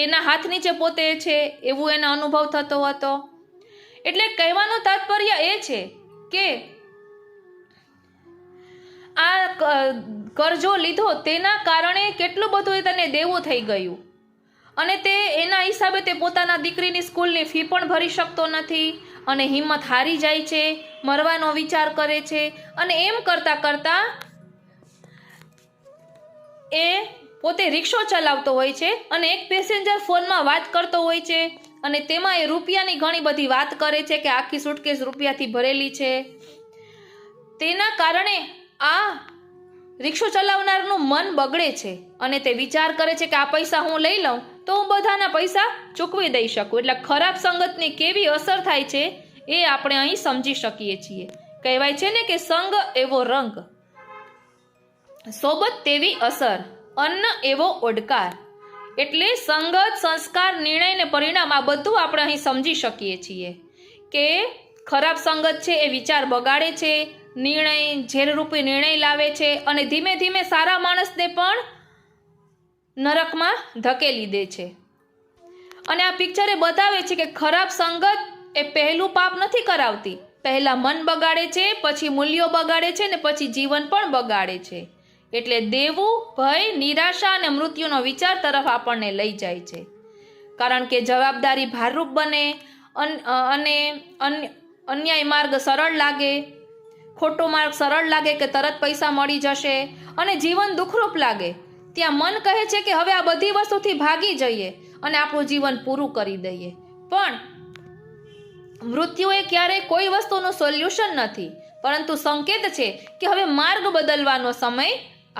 એના હાથ નીચે પોતે છે એવું એનો અનુભવ થતો હતો. એટલે કહેવાનું તાત્પર્ય એ છે કે આ કરજો લીધો તેના કારણે કેટલું બધું તેને દેવું થઈ ગયું, અને તે એના હિસાબે તે પોતાના દીકરીની સ્કૂલની ફી પણ ભરી શકતો નથી, અને હિંમત હારી જાય છે, મરવાનો વિચાર કરે છે. અને એમ કરતાં કરતાં એ પોતે રિક્ષો ચલાવતો હોય છે અને એક પેસેન્જર ફોનમાં વાત કરતો હોય છે, અને તેમાં એ રૂપિયાની ઘણી બધી વાત કરે છે કે આખી સુટકેસ રૂપિયાથી ભરેલી છે. તેના કારણે આ રિક્ષો ચલાવનારનું મન બગડે છે અને તે વિચાર કરે છે કે આ પૈસા હું લઈ લઉં તો હું બધાના પૈસા ચૂકવી દઈ શકું. એટલે ખરાબ સંગતની કેવી અસર થાય છે એ આપણે અહીં સમજી શકીએ છીએ. કહેવાય છે ને કે સંગ એવો રંગ, સોબત તેવી અસર, અન્ન એવો ઓડકાર. એટલે સંગત, સંસ્કાર, નિર્ણય ને પરિણામ આ બધું આપણે અહીં સમજી શકીએ છીએ કે ખરાબ સંગત છે એ વિચાર બગાડે છે, નિર્ણય ઝેરરૂપી નિર્ણય લાવે છે અને ધીમે ધીમે સારા માણસને પણ નરકમાં ધકેલી દે છે. અને આ પિક્ચરે બતાવે છે કે ખરાબ સંગત એ પહેલું પાપ નથી કરાવતી, પહેલા મન બગાડે છે, પછી મૂલ્યો બગાડે છે ને પછી જીવન પણ બગાડે છે. એટલે દેવું, ભય, નિરાશા અને મૃત્યુનો વિચાર તરફ આપણને લઈ જાય છે. કારણ કે જવાબદારી ભારરૂપ બને અને અન્યાય માર્ગ સરળ લાગે, ખોટો માર્ગ સરળ લાગે કે તરત પૈસા મળી જશે અને જીવન દુઃખરૂપ લાગે. ત્યાં મન કહે છે કે હવે આ બધી વસ્તુથી ભાગી જઈએ અને આપણું જીવન પૂરું કરી દઈએ. પણ મૃત્યુ એ ક્યારેય કોઈ વસ્તુનું સોલ્યુશન નથી, પરંતુ સંકેત છે કે હવે માર્ગ બદલવાનો સમય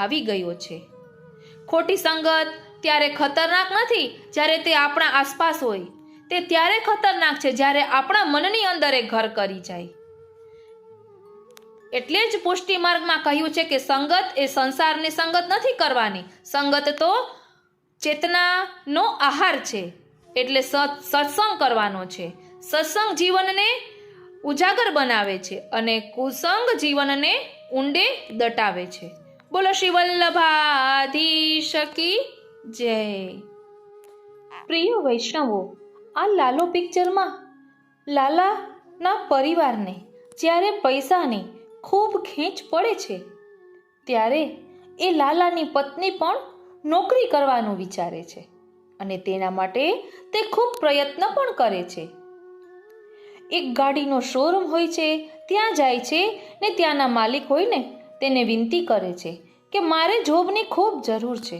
આવી ગયો છે. ખોટી સંગત ત્યારે ખતરનાક નથી જ્યારે તે આપણા આસપાસ હોય, તે ત્યારે ખતરનાક છે જ્યારે આપણા મનની અંદર એ ઘર કરી જાય. એટલે જ પુષ્ટિ માર્ગમાં કહ્યું છે કે સંગત એ સંસારની સંગત નથી કરવાની, સંગત તો ચેતનાનો આહાર છે. એટલે સત્સંગ કરવાનો છે. સત્સંગ જીવનને ઉજાગર બનાવે છે અને કુસંગ જીવનને ઊંડે દટાવે છે. બોલો શ્રી વલ્લભાધીશ કી જય. પ્રિય વૈષ્ણવો, આ લાલો પિક્ચરમાં લાલાના પરિવારને જ્યારે પૈસાની ખૂબ ખેંચ પડે છે ત્યારે એ લાલાની પત્ની પણ નોકરી કરવાનું વિચારે છે અને તેના માટે તે ખૂબ પ્રયત્ન પણ કરે છે. એક ગાડીનો શોરૂમ હોય છે, ત્યાં જાય છે ને ત્યાંના માલિક હોય ને તેને વિનંતી કરે છે કે મારે જોબની ખૂબ જરૂર છે.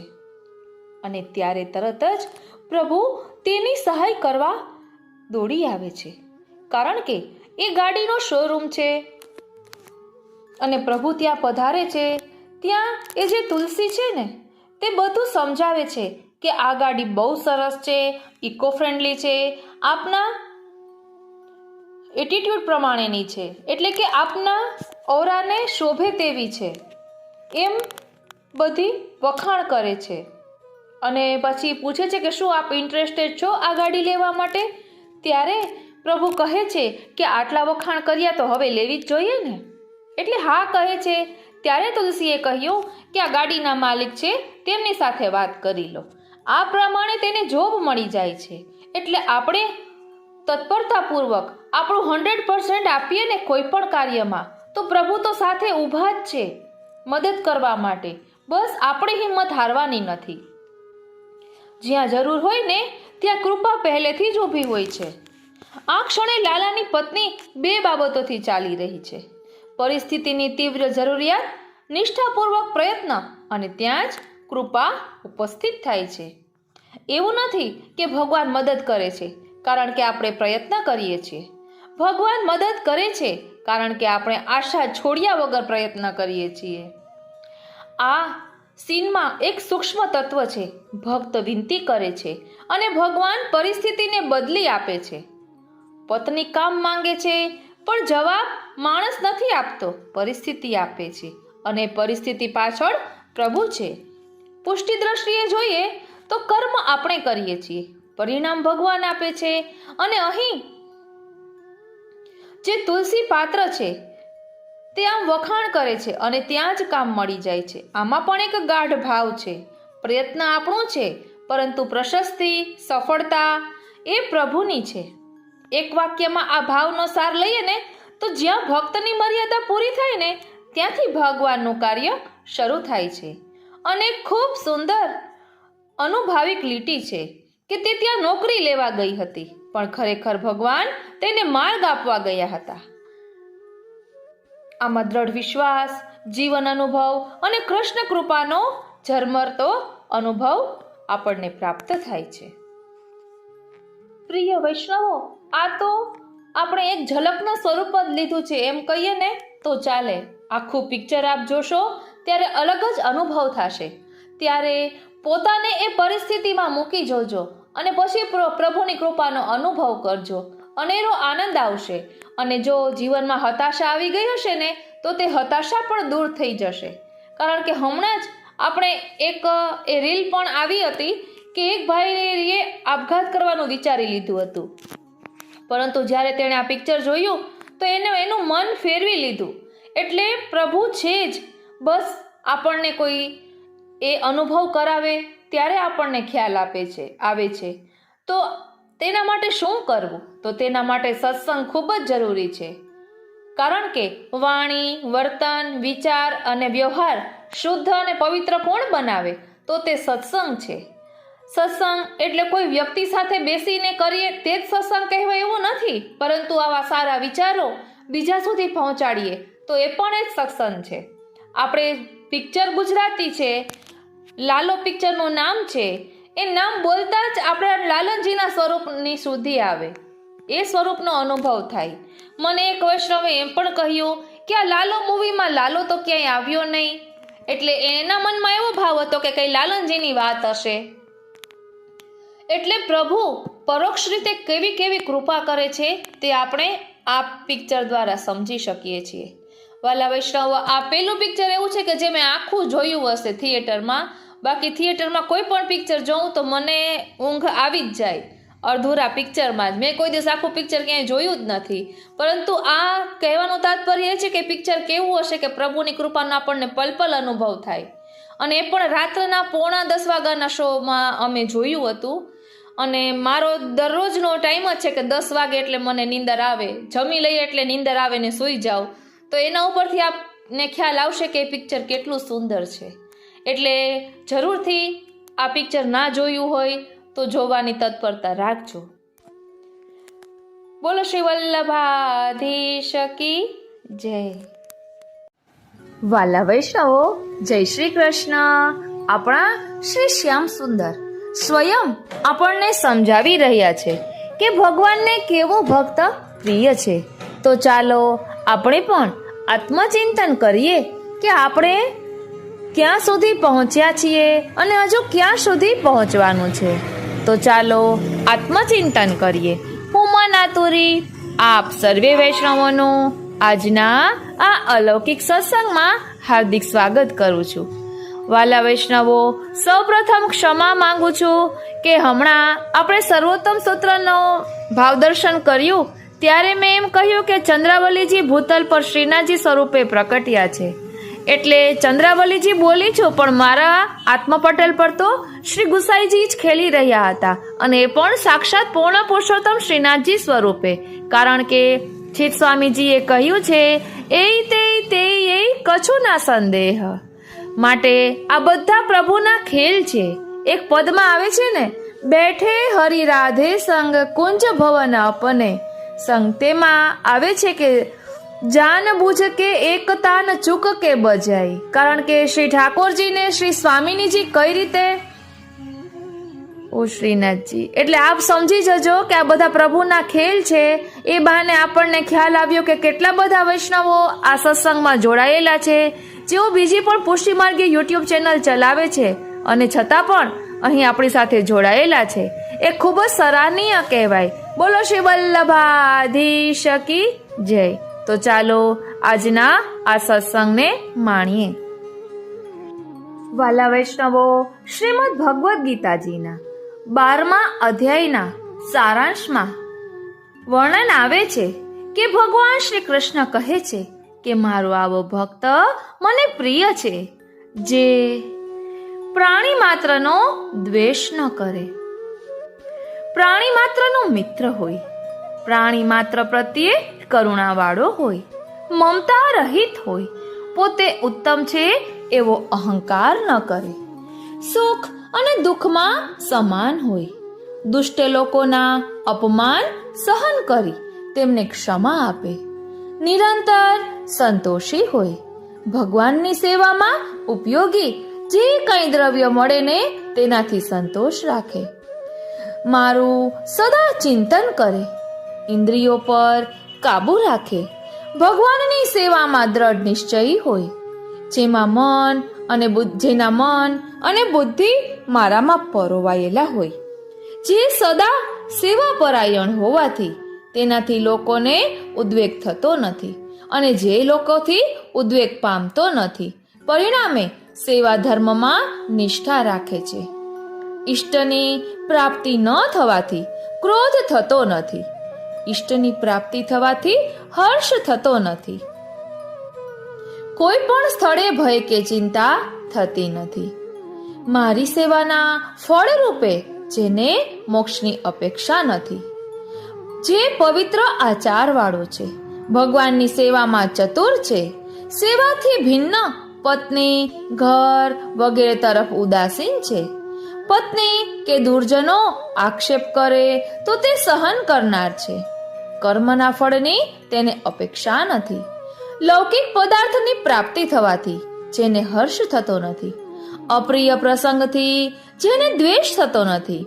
અને ત્યારે તરત જ પ્રભુ તેની સહાય કરવા દોડી આવે છે, કારણ કે એ ગાડીનો શોરૂમ છે અને પ્રભુ ત્યાં પધારે છે. ત્યાં એ જે તુલસી છે ને તે બધું સમજાવે છે કે આ ગાડી બહુ સરસ છે, ઇકો ફ્રેન્ડલી છે, આપના એટીટ્યુડ પ્રમાણેની છે, એટલે કે આપના ઓરાને શોભે તેવી છે, એમ બધી વખાણ કરે છે. અને પછી પૂછે છે કે શું આપ ઇન્ટરેસ્ટેડ છો આ ગાડી લેવા માટે? ત્યારે પ્રભુ કહે છે કે આટલા વખાણ કર્યા તો હવે લેવી જ જોઈએ ને. એટલે હા કહે છે. ત્યારે તુલસીએ કહ્યું કે આ ગાડીના માલિક છે, તેમની સાથે વાત કરી લો. આ પ્રમાણે તેને જોબ મળી જાય છે. એટલે આપણે તત્પરતાપૂર્વક આપણું 100% આપીએ ને કોઈ પણ કાર્યમાં, તો પ્રભુ તો સાથે ઊભા જ છે મદદ કરવા માટે. બસ આપણે હિંમત હારવાની નથી. જ્યાં જરૂર હોય ને ત્યાં કૃપા પહેલેથી જ ઊભી હોય છે. આ ક્ષણે લાલાની પત્ની બે બાબતોથી ચાલી રહી છે: પરિસ્થિતિની તીવ્ર જરૂરિયાત, નિષ્ઠાપૂર્વક પ્રયત્ન, અને ત્યાં જ કૃપા ઉપસ્થિત થાય છે. એવું નથી કે ભગવાન મદદ કરે છે કારણ કે આપણે પ્રયત્ન કરીએ છીએ. ભગવાન મદદ કરે છે કારણ કે આપણે આશા છોડ્યા વગર પ્રયત્ન કરીએ છીએ. આ સીનમાં એક સૂક્ષ્મ તત્વ છે. ભક્ત વિનંતી કરે છે અને ભગવાન પરિસ્થિતિને બદલી આપે છે. પત્ની કામ માંગે છે પણ જવાબ માણસ નથી આપતો, પરિસ્થિતિ આપે છે. અને પરિસ્થિતિ પાછળ પ્રભુ છે. પુષ્ટિ દ્રષ્ટિએ જોઈએ તો કર્મ આપણે કરીએ છીએ, પરિણામ ભગવાન આપે છે. અને અહીં જે તુલસી પાત્ર છે તે આમ વખાણ કરે છે અને ત્યાં જ કામ મળી જાય છે. આમાં પણ એક ગાઢ ભાવ છે. પ્રયત્ન આપણું છે, પરંતુ પ્રશસ્તિ, સફળતા એ પ્રભુની છે. એક વાક્યમાં આ ભાવનો સાર લઈએ ને તો જ્યાં ભક્તની મર્યાદા પૂરી થાય ને ત્યાંથી ભગવાનનું કાર્ય શરૂ થાય છે. અને ખૂબ સુંદર અનુભાવિક લીટી છે કે તે ત્યાં નોકરી લેવા ગઈ હતી, પણ ખરેખર ભગવાન તેને માર્ગ આપવા ગયા હતા. આમાં દ્રઢ વિશ્વાસ, જીવન અનુભવ અને કૃષ્ણ કૃપાનો ઝરમરતો અનુભવ આપણને પ્રાપ્ત થાય છે. પ્રિય વૈષ્ણવો, આ તો આપણે એક ઝલકના સ્વરૂપ જ લીધું છે એમ કહીએ ને તો ચાલે. આખું પિક્ચર આપ જોશો ત્યારે અલગ જ અનુભવ થશે. ત્યારે પોતાને એ પરિસ્થિતિમાં મૂકી જોજો અને પછી પ્રભુની કૃપાનો અનુભવ કરજો અનેરો આનંદ આવશે. અને જો જીવનમાં હતાશા આવી ગઈ હશે ને તો તે હતાશા પણ દૂર થઈ જશે. કારણ કે હમણાં જ આપણે એ રીલ પણ આવી હતી કે એક ભાઈએ આપઘાત કરવાનું વિચારી લીધું હતું, પરંતુ જ્યારે તેણે આ પિક્ચર જોયું તો એનું મન ફેરવી લીધું. એટલે પ્રભુ છે જ, બસ આપણને કોઈ એ અનુભવ કરાવે ત્યારે આપણને ખ્યાલ આવે છે. તો તેના માટે શું કરવું? તો તેના માટે સત્સંગ ખૂબ જ જરૂરી છે. કારણ કે વાણી, વર્તન, વિચાર અને વ્યવહાર શુદ્ધ અને પવિત્ર કોણ બનાવે? તો તે સત્સંગ છે. સત્સંગ એટલે કોઈ વ્યક્તિ સાથે બેસીને કરીએ તે જ સત્સંગ કહેવાય એવું નથી, પરંતુ આવા સારા વિચારો બીજા સુધી પહોંચાડીએ તો એ પણ એક સત્સંગ છે. આપણે પિક્ચર ગુજરાતી છે, લાલો પિક્ચરનું નામ છે, એ નામ બોલતા જ આપણે લાલનજીના સ્વરૂપની સુધી આવે, એ સ્વરૂપનો અનુભવ થાય. મને એક વૈષ્ણવે એમ પણ કહ્યું કે આ લાલો મૂવીમાં લાલો તો ક્યાંય આવ્યો નહીં, એટલે એના મનમાં એવો ભાવ હતો કે કંઈ લાલનજીની વાત હશે. એટલે પ્રભુ પરોક્ષ રીતે કેવી કેવી કૃપા કરે છે તે આપણે આ પિક્ચર દ્વારા સમજી શકીએ છીએ. વાલા વૈષ્ણવો, આ પહેલું પિક્ચર એવું છે કે જે મેં આખું જોયું હશે થિયેટરમાં. બાકી થિયેટરમાં કોઈ પણ પિક્ચર જોઉં તો મને ઊંઘ આવી જ જાય અડધુરા પિક્ચરમાં જ. મેં કોઈ દિવસ આખું પિક્ચર ક્યાંય જોયું જ નથી. પરંતુ આ કહેવાનું તાત્પર્ય એ છે કે પિક્ચર કેવું હશે કે પ્રભુની કૃપાનો આપણને પલ અનુભવ થાય. અને એ પણ રાત્રના 9:45 વાગ્યાના શોમાં અમે જોયું હતું. અને મારો દરરોજનો ટાઈમ જ છે કે 10 વાગે એટલે મને નીંદર આવે, જમી લઈએ એટલે નીંદર આવે ને સૂઈ જાઉં. તો એના ઉપરથી આપને ખ્યાલ આવશે કે એ પિક્ચર કેટલું સુંદર છે. એટલે જરૂરથી આ પિક્ચર ના જોયું હોય તો જોવાની તત્પરતા રાખજો. બોલો શ્રી વલ્લભાધીશ કી જય. વાલા વૈષ્ણવો, જય શ્રી કૃષ્ણ. આપણા શ્રી શ્યામ સુંદર સ્વયં આપણને સમજાવી રહ્યા છે કે ભગવાનને કેવો ભક્ત પ્રિય છે. તો ચાલો આપણે પણ આત્મચિંતન કરીએ કે આપણે ક્યાં સુધી પહોંચ્યા છીએ અને હજુ ક્યાં સુધી પહોંચવાનું છે. તો ચાલો આત્મચિંતન કરીએ. હું મનાતુરી આપ સર્વે વૈષ્ણવોનું આજના આ અલૌકિક સત્સંગમાં હાર્દિક સ્વાગત કરું છું. વાલા વૈષ્ણવો, સૌપ્રથમ ક્ષમા માંગુ છું કે હમણાં આપણે સર્વોત્તમ સૂત્રનો ભાવદર્શન કર્યું ત્યારે મેં એમ કહ્યું કે ચંદ્રાવલીજી ભૂતલ પર શ્રીનાથજી સ્વરૂપે પ્રકટ્યા છે. એટલે ચંદ્રાવલીજી બોલી છું, પણ મારા આત્મપટલ પર તો શ્રી ગુસાઈજી જ ખેલી રહ્યા હતા, અને એ પણ સાક્ષાત પૂર્ણ પુરુષોત્તમ શ્રીનાથજી સ્વરૂપે. કારણ કે ચિત સ્વામીજીએ કહ્યું છે, એ કછું ના સંદેહ. માટે આ બધા પ્રભુના ખેલ છે. એક પદમાં આવે છે ને, બેઠે હરિ રાધે સંગ કુંજ ભવન અપને સંગ. તેમાં આવે છે કે જાન બુझ કે એકતા ન ચૂક કે બજાય. કારણ કે શ્રી ઠાકોરજીને શ્રી સ્વામિનીજી કઈ રીતે, ઓ શ્રીનાથજી, એટલે આપ સમજી જજો કે આ બધા પ્રભુના ખેલ છે. એ બહાને આપણને ખ્યાલ આવ્યો કે કેટલા બધા વૈષ્ણવો આ સત્સંગમાં જોડાયેલા છે, જેઓ બીજી પણ પુષ્ટિ માર્ગે યુટ્યુબ ચેનલ ચલાવે છે અને છતાં પણ અહીં આપણી સાથે જોડાયેલા છે. એ ખૂબ જ સરાહનીય કહેવાય. બોલો શ્રી વલ્લભાધીશ કી જય. તો ચાલો આજના આ સત્સંગને માણીએ. વાલા વૈષ્ણવો, શ્રીમદ ભગવદ્ ગીતાજીના 12મા અધ્યાયના સારાંશમાં વર્ણન આવે છે કે ભગવાન શ્રી કૃષ્ણ કહે છે કે મારો આવો ભક્ત મને પ્રિય છે, જે પ્રાણી માત્રનો દ્વેષ ન કરે, પ્રાણી માત્રનો મિત્ર હોય, પ્રાણી માત્ર પ્રત્યે કરુણાવાળો હોય, મમતા રહિત હોય, પોતે ઉત્તમ છે એવો અહંકાર ન કરે, સુખ અને દુઃખમાં સમાન હોય, દુષ્ટ લોકોના અપમાન સહન કરી તેમને ક્ષમા આપે, નિરંતર સંતોષી હોય, ભગવાનની સેવામાં ઉપયોગી જે કંઈ દ્રવ્ય મળે ને તેનાથી સંતોષ રાખે, મારું સદા ચિંતન કરે, ઇન્દ્રિયો પર કાબુ રાખે, ભગવાનની સેવામાં દ્રઢ નિશ્ચયી હોય, જેના મન અને બુદ્ધિ મારામાં પરોવાયેલા હોય, જે સદા સેવા પરાયણ હોવાથી તેનાથી લોકોને ઉદ્વેગ થતો નથી અને જે લોકોથી ઉદ્વેગ પામતો નથી, પરિણામે સેવા ધર્મમાં નિષ્ઠા રાખે છે. ઈષ્ટની પ્રાપ્તિ ન થવાથી ક્રોધ થતો નથી. ઈષ્ટની પ્રાપ્તિ થવાથી હર્ષ થતો નથી. કોઈ પણ સ્થળે ભય કે ચિંતા થતી નથી. મારી સેવાના ફળ રૂપે જેને મોક્ષની અપેક્ષા નથી, જે પવિત્ર આચારવાળો છે, ભગવાનની સેવામાં ચતુર છે, સેવાથી ભિન્ન પત્ની, ઘર વગેરે તરફ ઉદાસીન છે, પત્ની કે દુર્જનો આક્ષેપ કરે તો તે સહન કરનાર છે, કર્મના ફળની તેને અપેક્ષા નથી, લૌકિક પદાર્થની પ્રાપ્તિ થવાથી જેને હર્ષ થતો નથી, અપ્રિય પ્રસંગથી જેને દ્વેષ થતો નથી,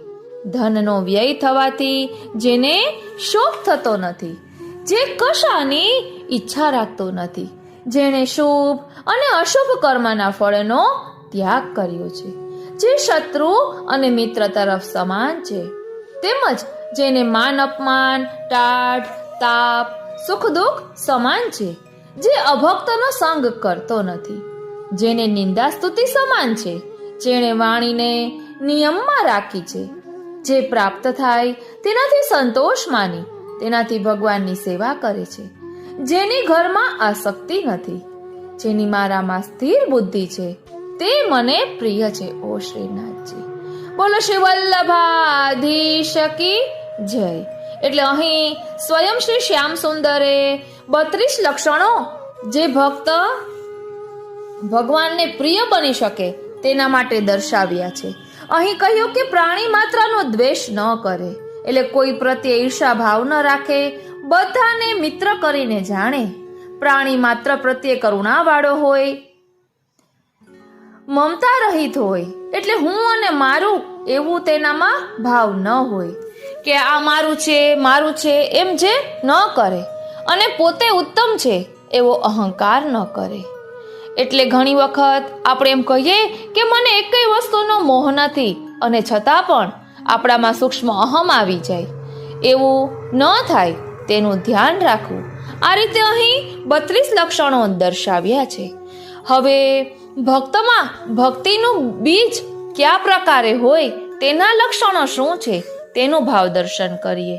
ધનનો વ્યય થવાથી જેને શોક થતો નથી, જે કશાની ઈચ્છા રાખતો નથી, જેણે શુભ અને અશુભ કર્મના ફળનો ત્યાગ કર્યો છે, જે શત્રુ અને મિત્ર તરફ સમાન છે, તેમજ જેને માન અપમાન, ટાઢ, તાપ, સુખ દુઃખ સમાન છે, જે અભક્તનો સંગ કરતો નથી, જેને નિંદા સ્તુતિ સમાન છે, જેણે વાણીને નિયમમાં રાખી છે, જે પ્રાપ્ત થાય તેનાથી સંતોષ માની તેનાથી ભગવાનની સેવા કરે છે, જેની ઘરમાં આસક્તિ નથી, જેની મારામાં સ્થિર બુદ્ધિ છે, તે મને પ્રિય છે. ઓ શ્રીનાથજી, બોલો શ્રી વલ્લભાધીશ કી જય. એટલે અહીં સ્વયં શ્રી શ્યામ સુંદરે 32 લક્ષણો જે ભક્ત ભગવાનને પ્રિય બની શકે તેના માટે દર્શાવ્યા છે. અહીં કહ્યું કે પ્રાણી માત્રનો દ્વેષ ન કરે, એટલે કોઈ પ્રત્યે ઈર્ષા ભાવ ન રાખે, બધાને મિત્ર કરીને જાણે, પ્રાણી માત્ર પ્રત્યે કરુણાવાળો હોય, મમતા રહિત હોય, એટલે હું અને મારું એવું તેનામાં ભાવ ન હોય કે આ મારું છે એમ જે ન કરે, અને પોતે ઉત્તમ છે એવો અહંકાર ન કરે. એટલે ઘણી વખત આપણે એમ કહીએ કે મને એકેય વસ્તુનો મોહ નથી, અને છતાં પણ આપણામાં સૂક્ષ્મ અહમ આવી જાય. એવું ન થાય તેનું ધ્યાન રાખવું. આ રીતે અહીં 32 લક્ષણો દર્શાવ્યા છે. હવે ભક્તમાં ભક્તિનું બીજ કયા પ્રકારે હોય તેના લક્ષણો શું છે તેનું ભાવ દર્શન કરીએ.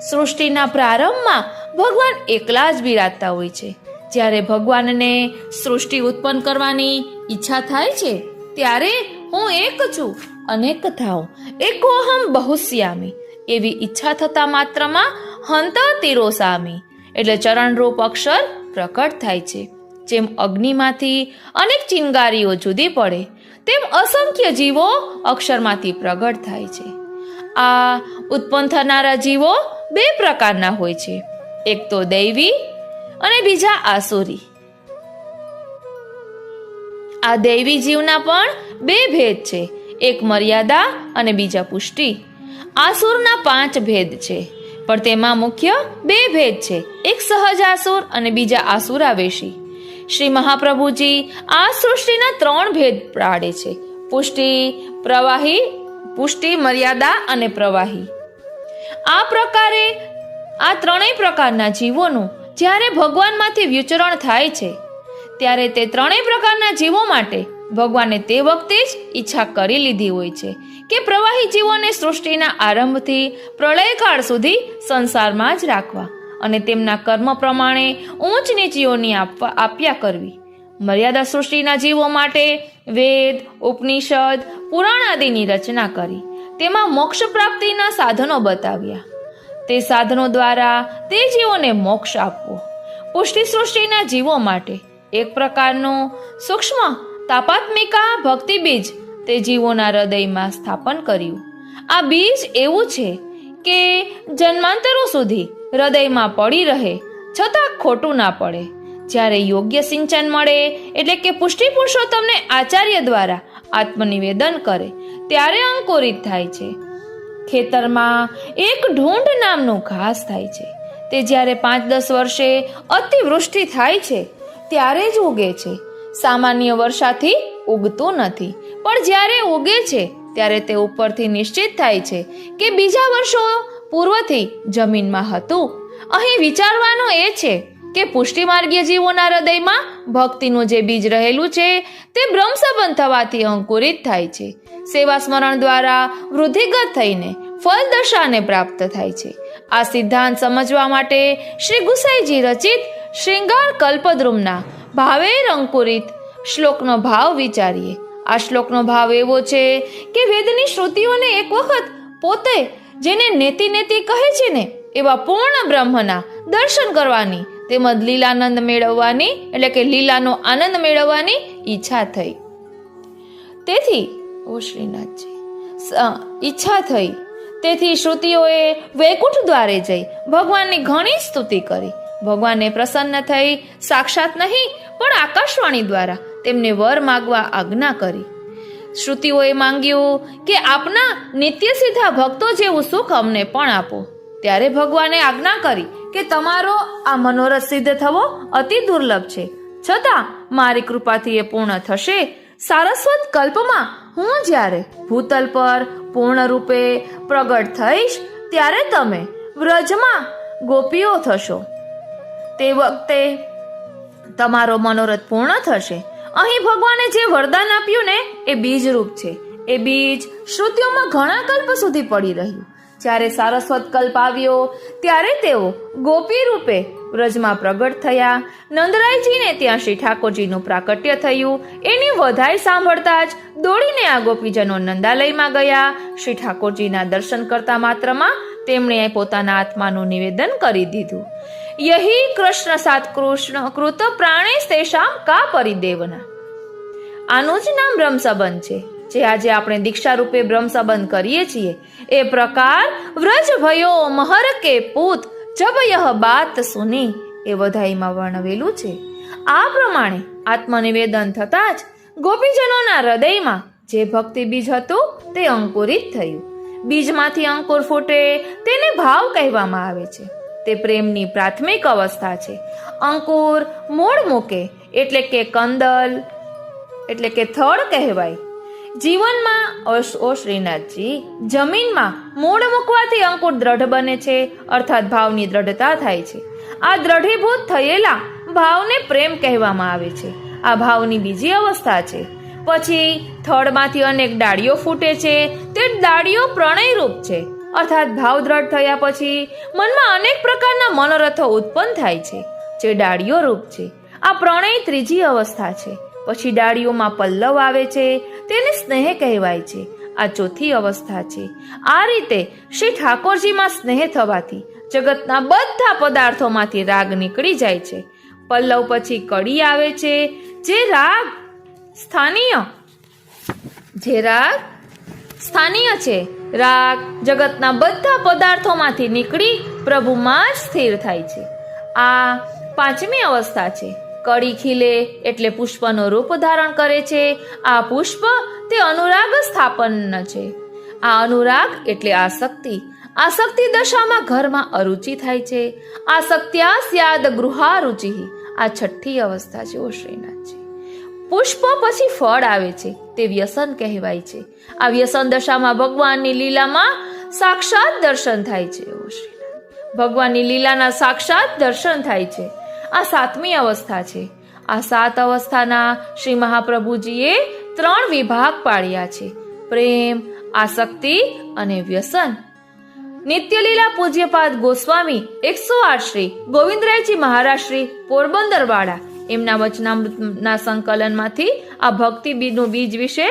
સૃષ્ટિના પ્રારંભમાં ભગવાન એકલા જ બિરાજતા હોય છે. જ્યારે ભગવાનને સૃષ્ટિ ઉત્પન્ન કરવાની ઈચ્છા થાય છે ત્યારે હું એક છું, અનેક થાઉં, એકોહમ બહુશ્યામી એવી ઈચ્છા થતા માત્રમાં હંત તિરોસામી એટલે ચરણરૂપ અક્ષર પ્રકટ થાય છે. જેમ અગ્નિમાંથી અનેક ચિનગારીઓ જુદી પડે તેમ અસંખ્ય જીવો અક્ષરમાંથી પ્રગટ થાય છે. આ ઉત્પન્ન થનારા જીવો 2 પ્રકારના હોય છે, એક તો દૈવી અને બીજા આસુરી. આ દૈવી જીવના પણ 2 ભેદ છે, એક મર્યાદા અને બીજા પુષ્ટિ. આસુરના 5 ભેદ છે, પણ તેમાં મુખ્ય 2 ભેદ છે, એક સહજ આસુર અને બીજા આસુરાવેશી. શ્રી મહાપ્રભુજી આ સૃષ્ટિના 3 ભેદ પાડે છે, પુષ્ટિ, મર્યાદા અને પ્રવાહી. આ પ્રકારે આ 3 પ્રકારના જીવોનું જ્યારે ભગવાનમાંથી વિચરણ થાય છે ત્યારે તે 3 પ્રકારના જીવો માટે ભગવાને તે વખતે જ ઈચ્છા કરી લીધી હોય છે કે પ્રવાહી જીવોને સૃષ્ટિના આરંભથી પ્રલયકાળ સુધી સંસારમાં જ રાખવા અને તેમના કર્મ પ્રમાણે ઊંચ નીચીઓની આપ્યા કરવી. મર્યાદા સૃષ્ટિના જીવો માટે વેદ, ઉપનિષદ, પુરાણ આદિની રચના કરી તેમાં મોક્ષ પ્રાપ્તિના સાધનો બતાવ્યા. તે સાધનો દ્વારા તે જીવોને મોક્ષ આપવો. પુષ્ટિ સૃષ્ટિના જીવો માટે એક પ્રકારનું સૂક્ષ્મ તાપાત્મિકા ભક્તિ બીજ તે જીવોના હૃદયમાં સ્થાપન કર્યું. આ બીજ એવું છે કે જન્માંતરો સુધી હૃદયમાં પડી રહે છતાં ખોટું ના પડે. જ્યારે યોગ્ય સિંચન મળે એટલે કે પુષ્ટિ પુરુષોત્તમને આચાર્ય દ્વારા આત્મનિવેદન કરે ત્યારે અંકુરિત થાય છે. ખેતરમાં એક ઢૂંઢ નામનું ઘાસ થાય છે. તે જ્યારે 5-10 વર્ષે અતિવૃષ્ટિ થાય છે ત્યારે જ ઉગે છે. સામાન્ય વર્ષાથી ઉગતું નથી, પણ જ્યારે ઉગે છે ત્યારે તે ઉપરથી નિશ્ચિત થાય છે કે બીજા વર્ષો પૂર્વથી જમીનમાં હતું અહીં વિચારવાનું એ છે કે પુષ્ટિમાર્ગીય જીવોના હૃદયમાં ભક્તિનું જે બીજ રહેલું છે તે બ્રહ્મ સંબંધ થવાથી અંકુરિત થાય છે. સેવા સ્મરણ દ્વારા વૃદ્ધિગત થઈને ફળ દશાને પ્રાપ્ત થાય છે. આ સિદ્ધાંત સમજવા માટે શ્રી ગુસાઈજી રચિત શ્રૃંગાર કલ્પદ્રુમના ભાવેર અંકુરિત શ્લોકનો ભાવ વિચારીએ. આ શ્લોકનો ભાવ એવો છે કે વેદની શ્રુતિઓને એક વખત પોતે જેને નેતિ નેતિ કહે છે ને એવા પૂર્ણ બ્રહ્મના દર્શન કરવાની તેમજ લીલાનંદ મેળવવાની એટલે કે લીલાનો આનંદ મેળવવાની ઈચ્છા થઈ. તેથી ઓ શ્રીનાથજી ઈચ્છા થઈ તેથી શ્રુતિઓએ વૈકુંઠ દ્વારે જઈ ભગવાનની ઘણી સ્તુતિ કરી. ભગવાનને પ્રસન્ન થઈ સાક્ષાત નહીં પણ આકાશવાણી દ્વારા તેમને વર માગવા આજ્ઞા કરી. શ્રુતિઓએ માંગ્યું કે આપના નિત્ય સીધા ભક્તો જેવું સુખ અમને પણ આપો. ત્યારે ભગવાને આજ્ઞા કરી કે તમારો આ મનોરથ સિદ્ધ થવો અતિ દુર્લભ છે, છતાં મારી કૃપાથી એ પૂર્ણ થશે. સારસ્વત કલ્પમાં હું જ્યારે ભૂતલ પર પૂર્ણ રૂપે પ્રગટ થઈશ ત્યારે તમે વ્રજમાં ગોપીઓ થશો. તે વખતે તમારો મનોરથ પૂર્ણ થશે. અહીં ભગવાને જે વરદાન આપ્યું ને એ બીજ રૂપ છે. એ બીજ શ્રુતિઓમાં ઘણા કલ્પ સુધી પડી રહ્યું. જ્યારે સારસ્વત કલ્પ આવ્યો ત્યારે તેઓ ગોપી રૂપે વ્રજમાં પ્રગટ થયા. નંદરાયજીને ત્યાં શ્રી ઠાકોરજીનું પ્રાકટ્ય થયું. એની વધાઈ સાંભળતા જ દોડીને આ ગોપીજનો નંદાલયમાં ગયા. શ્રી ઠાકોરજીના દર્શન કરતા માત્રમાં તેમણે પોતાના આત્માનું નિવેદન કરી દીધું. યહી કૃષ્ણ સાત કૃષ્ણ કૃત પ્રાણેશ તેષામ કા પરિદેવના. આનું જ નામ બ્રહ્મ સંબંધ છે, જે આજે આપણે દીક્ષા રૂપે બ્રહ્મ સંબંધ કરીએ છીએ. એ પ્રકાર વ્રજ ભયો મહર કે પૂત જબ યહ બાત સુની એ વધાઈમાં વર્ણવેલું છે. આ પ્રમાણે આત્મનિવેદન થતાં જ ગોપીજનોના હૃદયમાં જે ભક્તિ બીજ હતું તે અંકુરિત થયું. બીજમાંથી અંકુર ફૂટે તેને ભાવ કહેવામાં આવે છે. તે પ્રેમની પ્રાથમિક અવસ્થા છે. અંકુર મૂળ મૂકે એટલે કે કંદલ એટલે કે થડ કહેવાય. જીવનમાં ઓ શ્રીનાથજી જમીનમાં મૂળ મૂકવાથી અંકુર દ્રઢ બને છે, અર્થાત ભાવની દ્રઢતા થાય છે. આ દ્રઢીભૂત થયેલા ભાવને પ્રેમ કહેવામાં આવે છે. આ ભાવની બીજી અવસ્થા છે. પછી થડમાંથી અનેક ડાળીઓ ફૂટે છે. તે ડાળીઓ પ્રણય રૂપ છે, અર્થાત ભાવ દ્રઢ થયા પછી મનમાં અનેક પ્રકારના મનોરથો ઉત્પન્ન થાય છે, જે ડાળીઓ રૂપ છે. આ પ્રણય ત્રીજી અવસ્થા છે. પછી ડાળીઓમાં પલ્લવ આવે છે, તેને સ્નેહ કહેવાય છે. આ ચોથી અવસ્થા છે. આ રીતે શ્રી ઠાકોરજીમાં સ્નેહ થવાથી જગતના બધા પદાર્થોમાંથી રાગ નીકળી જાય છે. પલ્લવ પછી કડી આવે છે, જે રાગ સ્થાનીય છે. રાગ જગતના બધા પદાર્થોમાંથી નીકળી પ્રભુમાં જ સ્થિર થાય છે. આ પાંચમી અવસ્થા છે. કડી ખીલે એટલે પુષ્પનો રૂપ ધારણ કરે છે. આ પુષ્પ તે અનુરાગ સ્થાપન છે. આ અનુરાગ એટલે આસક્તિ. આસક્તિ દશામાં ઘરમાં અરુચિ થાય છે. આસક્ત્યા સ્યાદ ગૃહારુચિ. આ છઠ્ઠી અવસ્થા છે. ઓ શ્રીનાથજી, પુષ્પ પછી ફળ આવે છે, તે વ્યસન કહેવાય છે. આ વ્યસન દશામાં ભગવાનની લીલામાં સાક્ષાત દર્શન થાય છે. ઓ શ્રીનાથ, ભગવાનની લીલાના સાક્ષાત દર્શન થાય છે. આ સાતમી અવસ્થા છે. આ સાત અવસ્થાના શ્રી મહાપ્રભુજીએ 3 વિભાગ પાડ્યા છે: પ્રેમ, આસક્તિ અને વ્યસન. નિત્યલીલા પૂજ્યપાદ ગોસ્વામી 108 શ્રી ગોવિંદરાયજી મહારાજ શ્રી પોરબંદર વાળા એમના વચનામૃતના સંકલનમાંથી આ ભક્તિ બીજનું બીજ વિશે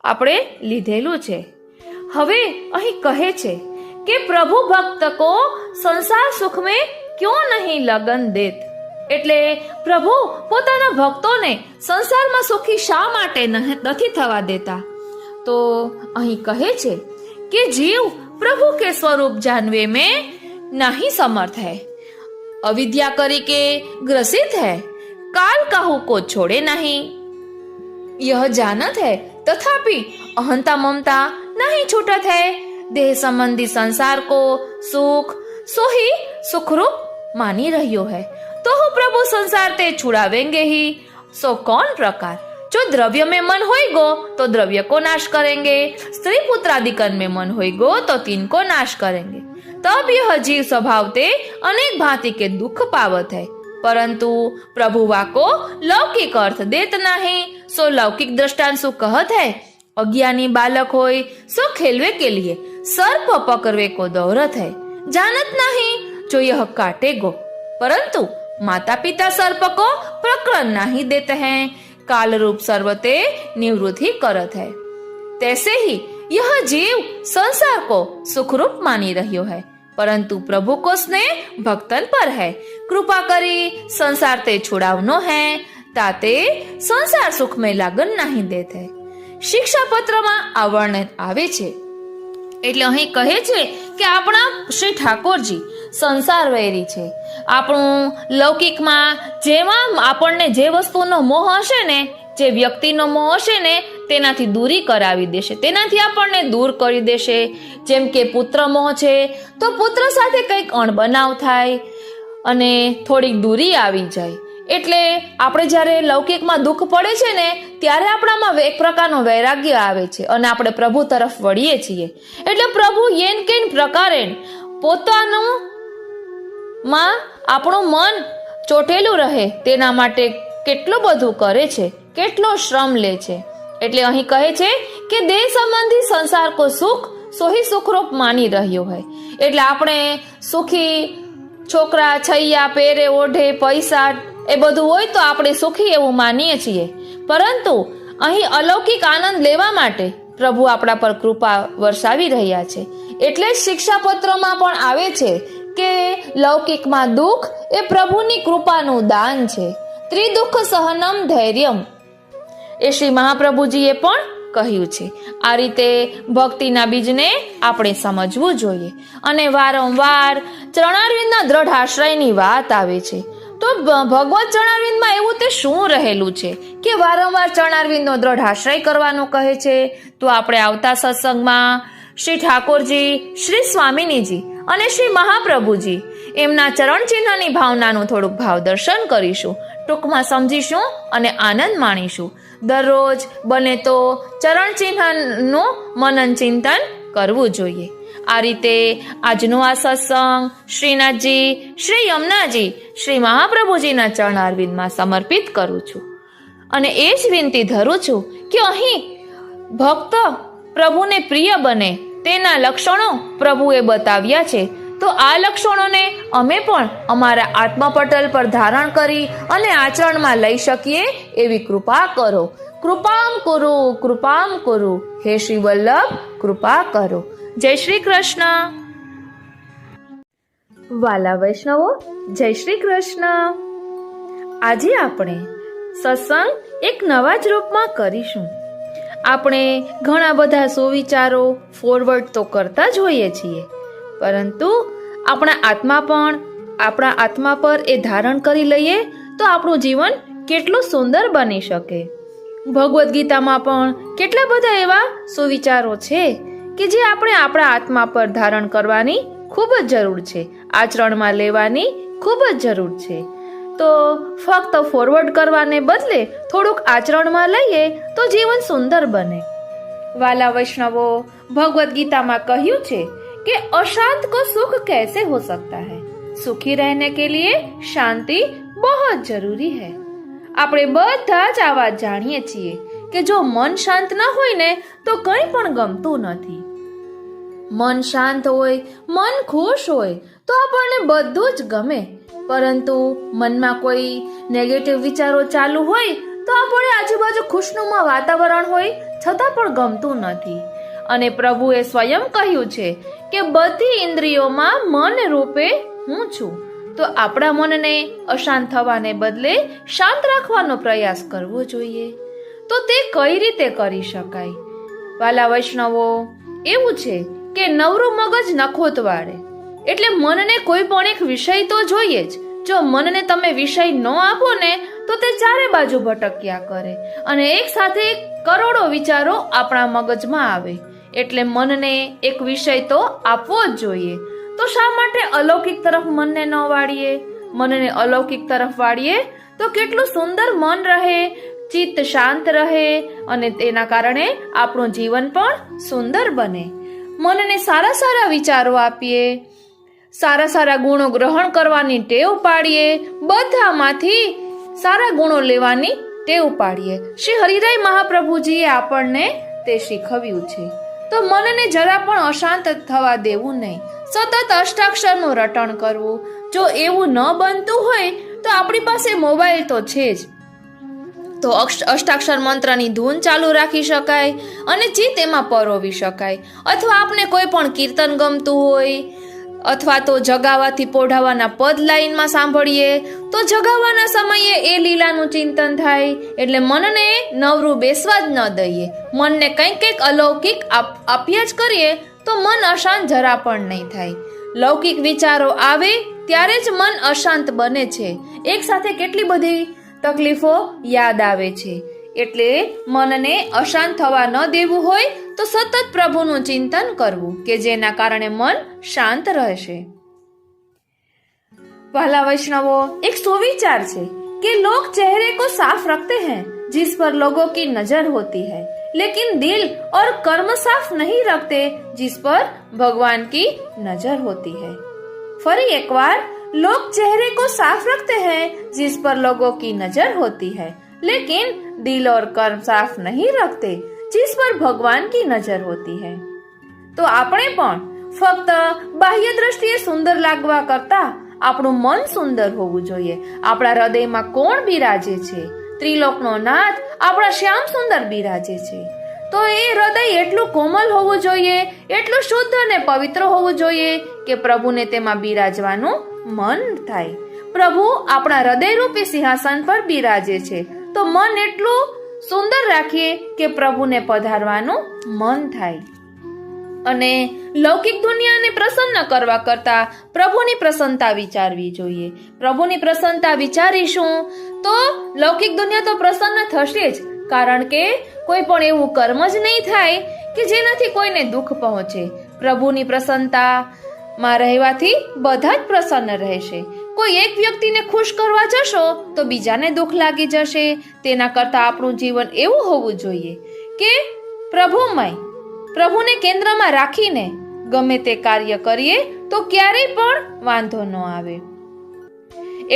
આપણે લીધેલું છે. હવે અહીં કહે છે કે પ્રભુ ભક્ત કો સંસાર સુખ में क्यों नहीं लगन देत. એટલે પ્રભુ પોતાના ભક્તોને સંસારમાં સુખી શા માટે નથી થવા દેતા? તો અહીં કહે છે કે જીવ प्रभु के स्वरूप जानवे में नहीं समर्थ है, अविद्या करी के ग्रसित है, काल काहू को छोड़े नहीं. यह जानत है तथापि अहंता ममता नहीं छूटत है. देह संबंधी संसार को सुख सो ही सुखरूप मानी रहियो है, तो प्रभु संसार ते छुड़ावेंगे ही. सो कौन प्रकार? जो द्रव्य में मन होएगो तो द्रव्य को नाश करेंगे, स्त्री पुत्रादिकन में मन होएगो तो तीन को नाश करेंगे. तब यह जीव स्वभाव ते अनेक भांति के दुख पावत है, परंतु प्रभु वाको लौकिक अर्थ देत नहीं। सो लौकिक दृष्टांत सु कहत है, अज्ञानी बालक होय सो खेलवे के लिए सर्प पकड़वे को दौड़त है, जानत नहीं जो यह काटेगो, परंतु माता पिता सर्प को प्रकरण नहीं देते हैं, काल रूप सर्वते निवृत्ति करत है। तैसे ही यह जीव संसार को सुखरूप मानी रह्यो है, परंतु प्रभु को स्नेह भक्तन पर है, कृपा करी संसार ते छुड़ावनो है, ताते संसार सुख में लगन नहीं देते। शिक्षा पत्र में आ वर्णन आवे छे। એટલે અહીં કહે છે કે આપણા શ્રી ઠાકોરજી સંસાર વૈરી છે। આપણું લૌકિકમાં જેમાં આપણને જે વસ્તુનો મોહ હશે ને, જે વ્યક્તિનો મોહ હશે ને, તેનાથી દૂરી કરાવી દેશે, તેનાથી આપણને દૂર કરી દેશે। જેમ કે પુત્ર મોહ છે તો પુત્ર સાથે કંઈક અણબનાવ થાય અને થોડીક દૂરી આવી જાય। એટલે આપણે જ્યારે લૌકિકમાં દુઃખ પડે છે ને, ત્યારે આપણામાં એક પ્રકારનો વૈરાગ્ય આવે છે અને આપણે પ્રભુ તરફ વળીએ છીએ। એટલે પ્રભુ યેન કેન પ્રકારે પોતાનું માં આપણું મન ચોટેલું રહે તેના માટે કેટલું બધું કરે છે, કેટલો શ્રમ લે છે। એટલે અહીં કહે છે કે દેહ સંબંધી સંસાર કો સુખ સોહી સુખરૂપ માની રહ્યો હોય। એટલે આપણે સુખી છોકરા છૈયા પહેરે ઓઢે પૈસા એ બધું હોય તો આપણે સુખી એવું માનીએ છીએ, પરંતુ અહીં અલૌકિક આનંદ લેવા માટે પ્રભુ આપણા પર કૃપા વરસાવી રહ્યા છે। એટલે જ શિક્ષાપત્રમાં પણ આવે છે કે લૌકિકમાં દુઃખ એ પ્રભુની કૃપાનું દાન છે। ત્રિદુઃખ સહનમ ધૈર્યમ એ શ્રી મહાપ્રભુજીએ પણ કહ્યું છે। આ રીતે ભક્તિના બીજને આપણે સમજવું જોઈએ અને વારંવાર ચરણારવિંદના દ્રઢ આશ્રયની વાત આવે છે। તો ભગવત ચરણારવિંદમાં એવું તે શું રહેલું છે કે વારંવાર ચરણારવિંદનો દ્રઢ આશ્રય કરવાનું કહે છે? તો આપણે આવતા સત્સંગમાં શ્રી ઠાકોરજી, શ્રી સ્વામિનીજી અને શ્રી મહાપ્રભુજી એમના ચરણ ચિહ્નની ભાવનાનું થોડુંક ભાવ દર્શન કરીશું, ટૂંકમાં સમજીશું અને આનંદ માણીશું। દરરોજ બને તો ચરણ ચિહ્નનું મનન ચિંતન કરવું જોઈએ। આ રીતે આજનો આ સત્સંગ શ્રીનાથજી, શ્રી યમુનાજી, શ્રી મહાપ્રભુજીના ચરણારવિંદમાં સમર્પિત કરું છું અને એ જ વિનંતી ધરું છું કે અહીં ભક્ત પ્રભુને પ્રિય બને તેના લક્ષણો પ્રભુએ બતાવ્યા છે, તો આ લક્ષણોને અમે પણ અમારા આત્મપટલ પર ધારણ કરી અને આચરણમાં લઈ શકીએ એવી કૃપા કરો। કૃપામ કુરુ હે શ્રી વલ્લભ કૃપા કરો। જય શ્રી કૃષ્ણ। વાલા વૈષ્ણવો, જય શ્રી કૃષ્ણ। આજે આપણે સત્સંગ એક નવા જ રૂપમાં કરીશું। આપણે ઘણા બધા સુવિચારો ફોરવર્ડ તો કરતા જ હોઈએ છીએ, પરંતુ આપણા આત્મા પર એ ધારણ કરી લઈએ તો આપણું જીવન કેટલું સુંદર બની શકે। ભગવદ્ ગીતામાં પણ કેટલા બધા એવા સુવિચારો છે કે જે આપણે આપણા આત્મા પર ધારણ કરવાની ખૂબ જ જરૂર છે, આચરણમાં લેવાની ખૂબ જ જરૂર છે। તો ફક્ત ફોરવર્ડ કરવાને બદલે થોડુંક આચરણમાં લઈએ તો જીવન સુંદર બને। વાલા વૈષ્ણવો, ભગવદ્ ગીતામાં કહ્યું છે कि अशांत को सुख कैसे हो सकता है, सुखी रहने के लिए शांति बहुत जरूरी है। આપણે બધા જ આ વાત જાણીએ છીએ કે જો મન શાંત ન હોય ને તો કંઈ પણ ગમતું નથી। મન શાંત હોય, મન ખુશ હોય તો આપણને બધું જ ગમે, પરંતુ મનમાં કોઈ નેગેટિવ વિચારો ચાલુ હોય તો આપણે આજુબાજુ ખુશનુમા વાતાવરણ હોય છતાં પણ ગમતું નથી। અને પ્રભુએ સ્વયં કહ્યું છે કે બધી ઇન્દ્રિયોમાં મન રૂપે હું છું, તો આપણા મનને અશાંત થવાને બદલે શાંત રાખવાનો પ્રયાસ કરવો જોઈએ। તો તે કઈ રીતે કરી શકાય? વાલા વૈષ્ણવો, એવું છે કે નવરું મગજ નખોત વાળે, એટલે મનને કોઈ પણ એક વિષય તો જોઈએ જ। જો મનને તમે વિષય ન આપો ને તો તે ચારે બાજુ ભટક્યા કરે અને એક સાથે કરોડો વિચારો આપણા મગજમાં આવે। એટલે મનને એક વિષય તો આપવો જ જોઈએ। તો શા માટે અલૌકિક તરફ મનને ન વાળીએ? મનને અલૌકિક તરફ વાળીએ તો કેટલું સુંદર મન રહે, ચિત્ત શાંત રહે અને તેના કારણે આપણું જીવન પણ સુંદર બને। મનને સારા સારા વિચારો આપીએ, સારા સારા ગુણો ગ્રહણ કરવાની ટેવ પાડીએ, બધામાંથી સારા ગુણો લેવાની ટેવ પાડીએ. શ્રી હરિરાય મહાપ્રભુજીએ આપણને તે શીખવ્યું છે. તો મનને જરા પણ અશાંત થવા દેવું નહીં, સતત અષ્ટાક્ષરનું રટણ કરવું. જો એવું ન બનતું હોય તો આપણી પાસે મોબાઈલ તો છે જ, તો અષ્ટાક્ષર મંત્રની ધૂન ચાલુ રાખી શકાય અને ચિત્ત એમાં પરોવી શકાય. અથવા આપને કોઈ પણ કીર્તન ગમતું હોય અથવા તો જગાવાથી પોઢાવાના પદ લાઈનમાં સાંભળીએ તો જગાવાના સમયે એ લીલાનું ચિંતન થાય. એટલે મનને નવરું બેસવા જ ન દઈએ, મનને કંઈક અલૌકિક આપ્યા જ કરીએ તો મન અશાંત જરા પણ નહીં થાય. લૌકિક વિચારો આવે ત્યારે જ મન અશાંત બને છે. એક સાથે કેટલી બધી તકલીફો યાદ આવે છે. એટલે મનને અશાંત થવા ન દેવું હોય તો સતત પ્રભુનું ચિંતન કરવું કે જેના કારણે મન શાંત રહેશે. વહાલા વૈષ્ણવો, એક સુવિચાર છે कि लोग चेहरे को साफ रखते हैं जिस पर लोगों की नजर होती है, लेकिन दिल और कर्म साफ नहीं रखते जिस पर भगवान की नजर होती है. फरी एक बार, लोग चेहरे को साफ रखते हैं जिस पर लोगों की नजर होती है, लेकिन दिल और कर्म साफ नहीं रखते जिस पर भगवान की नजर होती है. તો આપણે પણ ફક્ત બાહ્ય દ્રષ્ટિએ સુંદર લાગવા કરતા આપણું મન સુંદર હોવું જોઈએ. આપણા હૃદયમાં કોણ બિરાજે છે? ત્રિલોકનો નાથ આપણા શ્યામ સુંદર બિરાજે છે. તો એ હૃદય એટલું કોમલ હોવું જોઈએ, એટલું શુદ્ધ અને પવિત્ર હોવું જોઈએ કે પ્રભુને તેમાં બિરાજવાનું મન થાય. પ્રભુ આપણા હૃદયરૂપી સિંહાસન પર બિરાજે છે, તો મન એટલું સુંદર રાખીએ કે પ્રભુને પધારવાનું મન થાય. અને લૌકિક દુનિયાને પ્રસન્ન કરવા કરતા પ્રભુની પ્રસન્નતા વિચારવી જોઈએ. પ્રભુની પ્રસન્નતા વિચારીશું તો લૌકિક દુનિયા તો પ્રસન્ન થશે જ, કારણ કે કોઈ પણ એવું કર્મ જ નહીં થાય કે જેનાથી કોઈને દુઃખ પહોંચે. પ્રભુની પ્રસન્નતામાં રહેવાથી બધા જ પ્રસન્ન રહેશે. કોઈ એક વ્યક્તિને ખુશ કરવા જશો તો બીજાને દુઃખ લાગી જશે. તેના કરતા આપણું જીવન એવું હોવું જોઈએ કે પ્રભુમય, પ્રભુને કેન્દ્રમાં રાખીને ગમે તે કાર્ય કરીએ તો ક્યારેય પણ વાંધો ન આવે.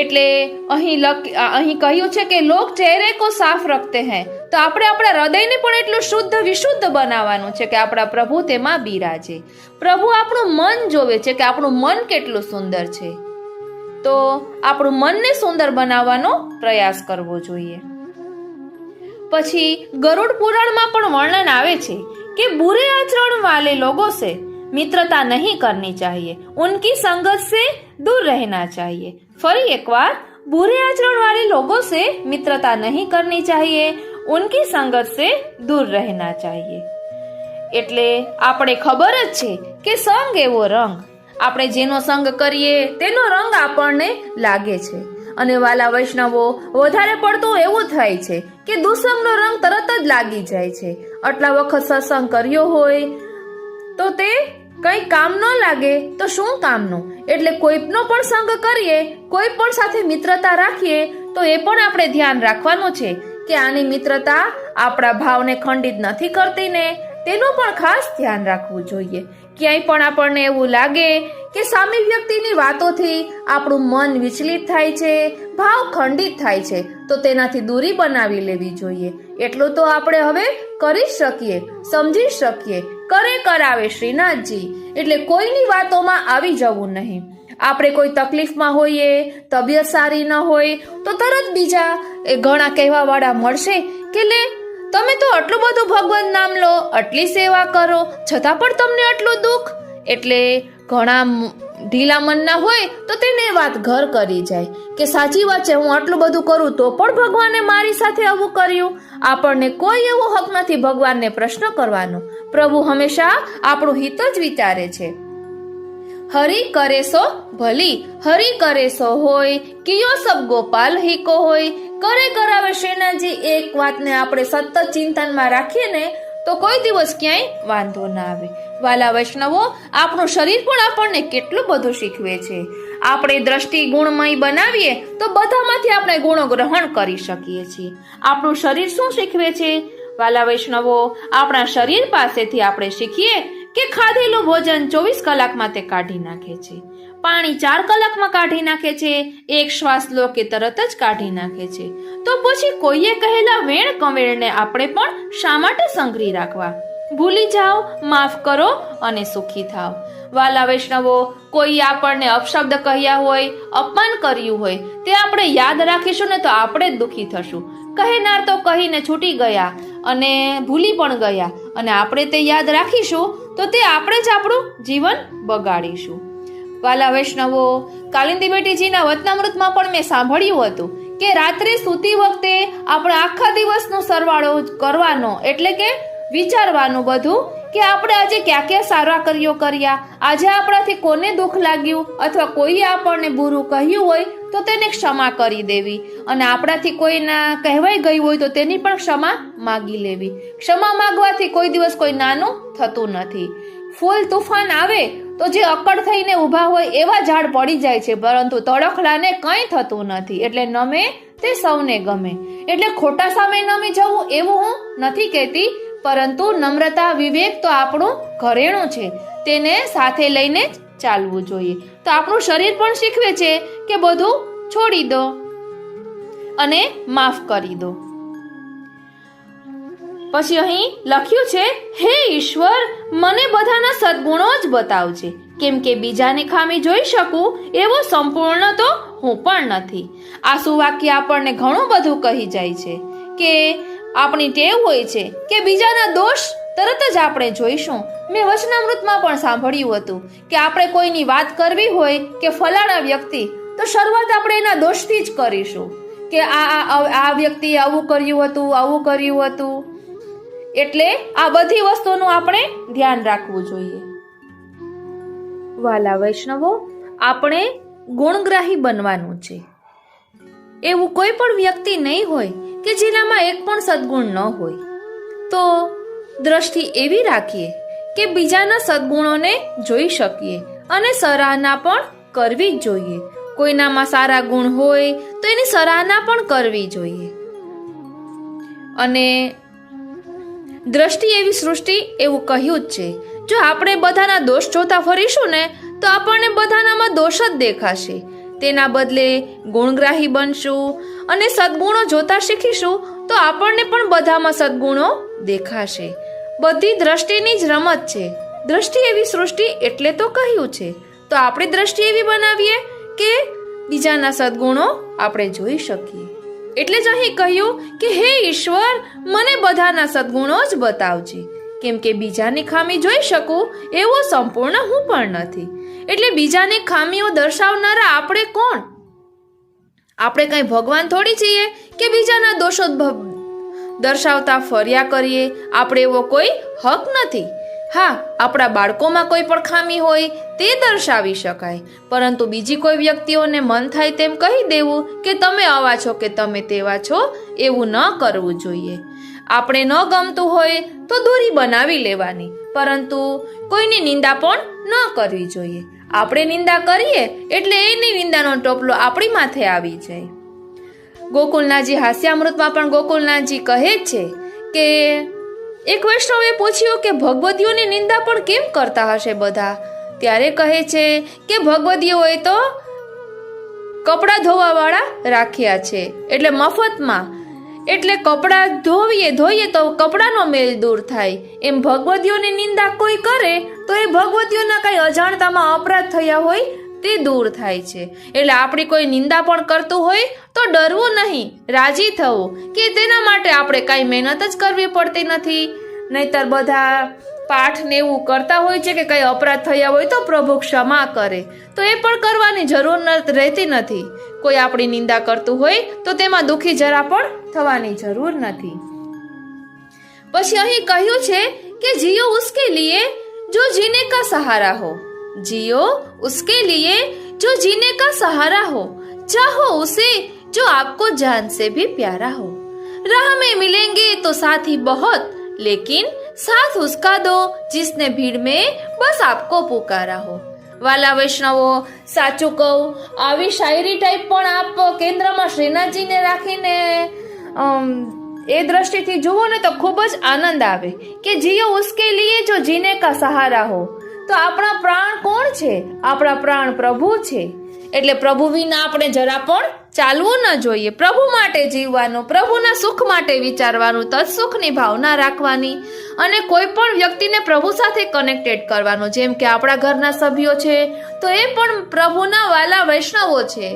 એટલે અહીં કહ્યું છે કે લોક ચહેરે કો સાફ રખતે હૈ. તો આપણે આપણા હૃદયને પણ એટલું શુદ્ધ વિશુદ્ધ બનાવવાનું છે કે આપણા પ્રભુ તેમાં બિરાજે. પ્રભુ આપણું મન જોવે છે કે આપણું મન કેટલું સુંદર છે. તો આપણું મનને સુંદર બનાવવાનો પ્રયાસ કરવો જોઈએ. પછી ગરુડ પુરાણમાં પણ વર્ણન આવે છે कि बुरे आचरण वाले लोगों से मित्रता नहीं करनी चाहिए, उनकी संगत से दूर रहना चाहिए. फरी एक बार, बुरे आचरण वाले लोगों से मित्रता नहीं करनी चाहिए, उनकी संगत से दूर रहना चाहिए. એટલે આપણે ખબર જ છે કે સંગ એવો રંગ, આપણે જેનો સંગ કરીએ તેનો રંગ આપણને લાગે છે. અને વાલા વૈષ્ણવો, વધારે પડતું એવું થાય છે કે દુસંગનો રંગ તરત જ લાગી જાય છે. આટલા વખત સત્સંગ કર્યો હોય તો તે કઈ કામ ન લાગે તો શું કામનું? એટલે કોઈનો પણ સંગ કરીએ, કોઈ પણ સાથે મિત્રતા રાખીએ તો એ પણ આપણે ધ્યાન રાખવાનું છે કે આની મિત્રતા આપણા ભાવને ખંડિત નથી કરતી ને, તેનું પણ ખાસ ધ્યાન રાખવું જોઈએ. ક્યાંય પણ આપણને એવું લાગે કે સામી વ્યક્તિની વાતોથી આપણું મન વિચલિત થાય છે, ભાવ ખંડિત થાય છે, તો તેનાથી દૂરી બનાવી લેવી જોઈએ. એટલું તો આપણે હવે કરી શકીએ, સમજી શકીએ. કરે કરાવે શ્રીનાથજી. એટલે કોઈની વાતોમાં આવી જવું નહીં. આપણે કોઈ તકલીફમાં હોઈએ, તબિયત સારી ન હોય તો તરત બીજા ઘણા કહેવા વાળા મળશે કે લે તમે તો આટલું બધું ભગવાન નામ લો, આટલી સેવા કરો, છતાં પણ તમને આટલું દુઃખ. એટલે ઘણા ઢીલા મનના હોય તો તેને વાત ઘર કરી જાય કે સાચી વાત છે, હું આટલું બધું કરું તો પણ ભગવાને મારી સાથે આવું કર્યું. આપણને કોઈ એવો હક નથી ભગવાનને પ્રશ્ન કરવાનો. પ્રભુ હંમેશા આપણું હિત જ વિચારે છે. હરિ કરે સો ભલી, હરિ કરે સો હોય, કિયો સબ ગોપાલ હિકો હોય. કરે કરાવે શ્રીનાથજી. એક વાતને આપણે સતત ચિંતનમાં રાખીએ ને તો કોઈ દિવસ ક્યાંય વાંધો ના આવે. વાલા વૈષ્ણવો, આપણું શરીર પણ આપણને કેટલું બધું શીખવે છે. આપણે દ્રષ્ટિ ગુણમય બનાવીએ તો બધામાંથી આપણે ગુણો ગ્રહણ કરી શકીએ છીએ. આપણું શરીર શું શીખવે છે? વાલા વૈષ્ણવો, આપણા શરીર પાસેથી આપણે શીખીએ કે ખાધેલું ભોજન 24 કલાકમાં તે કાઢી નાખે છે, પાણી 4 કલાકમાં કાઢી નાખે છે, એક શ્વાસ લો કે તરત જ કાઢી નાખે છે. તો પછી કોઈએ કહેલા વેણ કવેળને આપણે પણ શા માટે સંઘરી રાખવા? ભૂલી જાઓ, માફ કરો અને સુખી થાઓ. વાલા વૈષ્ણવો, કોઈ આપણને અપશબ્દ કહ્યા હોય, અપમાન કર્યું હોય, તે આપણે યાદ રાખીશું ને તો આપણે જ દુઃખી થશું. કહેનાર તો કહીને છૂટી ગયા અને ભૂલી પણ ગયા, અને આપણે તે યાદ રાખીશું તો તે આપણે જ આપણું જીવન બગાડીશું. વાલા વૈષ્ણવો, કાલિંદી બેટીજીના વચનામૃતમાં પણ મેં સાંભળ્યું હતું કે રાત્રે સૂતી વખતે આપણે આખા દિવસનો સરવાળો કરવાનો, એટલે કે વિચારવાનું બધું કે આપણે આજે ક્યાં ક્યાં સારા કાર્યો કર્યા, આજે આપણાથી કોને દુઃખ લાગ્યું, અથવા કોઈએ આપણને બુરું કહ્યું હોય તો તેને ક્ષમા કરી દેવી, અને આપણાથી કોઈના કહેવાઈ ગયું હોય તો તેની પણ ક્ષમા માગી લેવી. ક્ષમા માગવાથી કોઈ દિવસ કોઈ નાનું થતું નથી. ફૂલ તુફાન આવે તો જે અકડ થઈને ઊભા હોય એવા ઝાડ પડી જાય છે, પરંતુ તડખલાને કંઈ થતું નથી. એટલે નમે તે સૌને ગમે. એટલે ખોટા સામે નમી જવું એવું હું નથી કહેતી, પરંતુ નમ્રતા, વિવેક તો આપણું ઘરેણું છે, તેને સાથે લઈને જ ચાલવું જોઈએ. તો આપણું શરીર પણ શીખવે છે કે બધું છોડી દો અને માફ કરી દો. પછી અહીં લખ્યું છે, હે ઈશ્વર, મને બધાના સદગુણો જ બતાવજે, કેમ કે બીજાની ખામી જોઈ શકું એવો સંપૂર્ણ તો હું પણ નથી. આ સુવાક્ય આપણને ઘણું બધું કહી જાય છે કે આપણી ટેવ હોય છે કે બીજાના દોષ તરત જ આપણે જોઈશું. મેં વચનામૃતમાં પણ સાંભળ્યું હતું કે આપણે કોઈની વાત કરવી હોય કે ફલાણા વ્યક્તિ, તો શરૂઆત આપણે એના દોષથી જ કરીશું કે આ વ્યક્તિએ આવું કર્યું હતું, આવું કર્યું હતું. એટલે આ બધી વસ્તુનું આપણે ધ્યાન રાખવું જોઈએ. વાલા વૈષ્ણવો, આપણે ગુણગ્રાહી બનવાનું છે. એવું કોઈ પણ વ્યક્તિ નહીં હોય કે જેનામાં એક પણ સદગુણ ન હોય. તો દ્રષ્ટિ એવી રાખીએ કે બીજાના સદગુણોને જોઈ શકીએ અને સરાહના પણ કરવી જ જોઈએ. કોઈનામાં સારા ગુણ હોય તો એની સરાહના પણ કરવી જોઈએ. અને દ્રષ્ટિ એવી સૃષ્ટિ એવું કહ્યું જ છે. જો આપણે બધાના દોષ જોતા ફરીશું ને તો આપણને બધાનામાં દોષ જ દેખાશે. તેના બદલે ગુણગ્રાહી બનશું અને સદગુણો જોતા શીખીશું તો આપણને પણ બધામાં સદગુણો દેખાશે. બધી દ્રષ્ટિની જ રમત છે. દ્રષ્ટિ એવી સૃષ્ટિ એટલે તો કહ્યું છે. તો આપણી દ્રષ્ટિ એવી બનાવીએ કે બીજાના સદગુણો આપણે જોઈ શકીએ. એટલે જ અહીં કહ્યું કે હે ઈશ્વર, મને બધાના સદગુણો જ બતાવજે, કેમ કે બીજાની ખામી જોઈ શકું એવો સંપૂર્ણ હું પણ નથી. એટલે બીજાની ખામીઓ દર્શાવનારા આપણે કોણ? આપણે કઈ ભગવાન થોડી છીએ કે બીજાના દોષો દર્શાવતા ફર્યા કરીએ. આપણે એવો કોઈ હક નથી. હા, આપણા બાળકોમાં કોઈ પણ ખામી હોય તે દર્શાવી શકાય, પરંતુ બીજી કોઈ વ્યક્તિઓને મન થાય તેમ કહી દેવું કે તમે આવા છો કે તમે તેવા છો, એવું ન કરવું જોઈએ. આપણે ન ગમતું હોય તો દૂરી બનાવી લેવાની, પરંતુ કોઈની નિંદા પણ ન કરવી જોઈએ. આપણે નિંદા કરીએ એટલે એની નિંદાનો ટોપલો આપણી માથે આવી જાય. ગોકુલનાથજી હાસ્યામૃતમાં પણ ગોકુલનાથજી કહે છે કે એક વૈષ્ણવે પૂછ્યું કે ભગવદીઓની નિંદા પણ કેમ કરતા હશે બધા? ત્યારે કહે છે કે ભગવદીઓએ તો કપડાં ધોવા વાળા રાખ્યા છે, એટલે મફતમાં. એટલે કપડાં ધોઈએ તો કપડાનો મેલ દૂર થાય. એમ ભગવદીઓની નિંદા કોઈ કરે તો એ ભગવદીઓના કઈ અજાણતામાં અપરાધ થયા હોય તે દૂર થાય છે. એટલે આપણી કોઈ નિંદા પણ કરતું હોય તો ડરવું નહીં, રાજી થવું કે તેના માટે આપણે કાંઈ મહેનત જ કરવી પડતી નથી. નહીતર બધા પાઠ ને એવું કરતા હોય છે કે કઈ અપરાધ થયા હોય તો પ્રભુ ક્ષમા કરે, તો એ પણ કરવાની જરૂર રહેતી નથી. કોઈ આપણી નિંદા કરતું હોય તો તેમાં દુઃખી જરા પણ થવાની જરૂર નથી. પછી અહીં કહ્યું છે કે જીઓ ઉસકે લીએ જો જીને કા સહારા હો, जियो उसके लिए जो जीने का सहारा हो, चाहो उसे जो आपको जान से भी प्यारा हो. राह में मिलेंगे तो साथी बहुत, लेकिन साथ उसका दो जिसने भीड़ में बस आपको पुकारा हो. વાલા વૈષ્ણવો, સાચું કહું, આવી શાયરી ટાઈપ પણ આપ કેન્દ્રમાં શ્રીનાથજીને રાખીને એ દ્રષ્ટિથી જુઓ ને તો ખૂબ જ આનંદ આવે કે જીઓ ઉસકે લીએ જો જીને કા સહારા હો. તો આપણા પ્રાણ કોણ છે? આપણા પ્રાણ પ્રભુ છે. એટલે પ્રભુ વિના આપણે જરા પણ ચાલવું ન જોઈએ. પ્રભુ માટે જીવવાનું, પ્રભુના સુખ માટે વિચારવાનું, તત્સુખની ભાવના રાખવાની અને કોઈ પણ વ્યક્તિને પ્રભુ સાથે કનેક્ટેડ કરવાનું. જેમ કે આપણા ઘરના સભ્યો છે તો એ પણ પ્રભુના વાલા વૈષ્ણવો છે,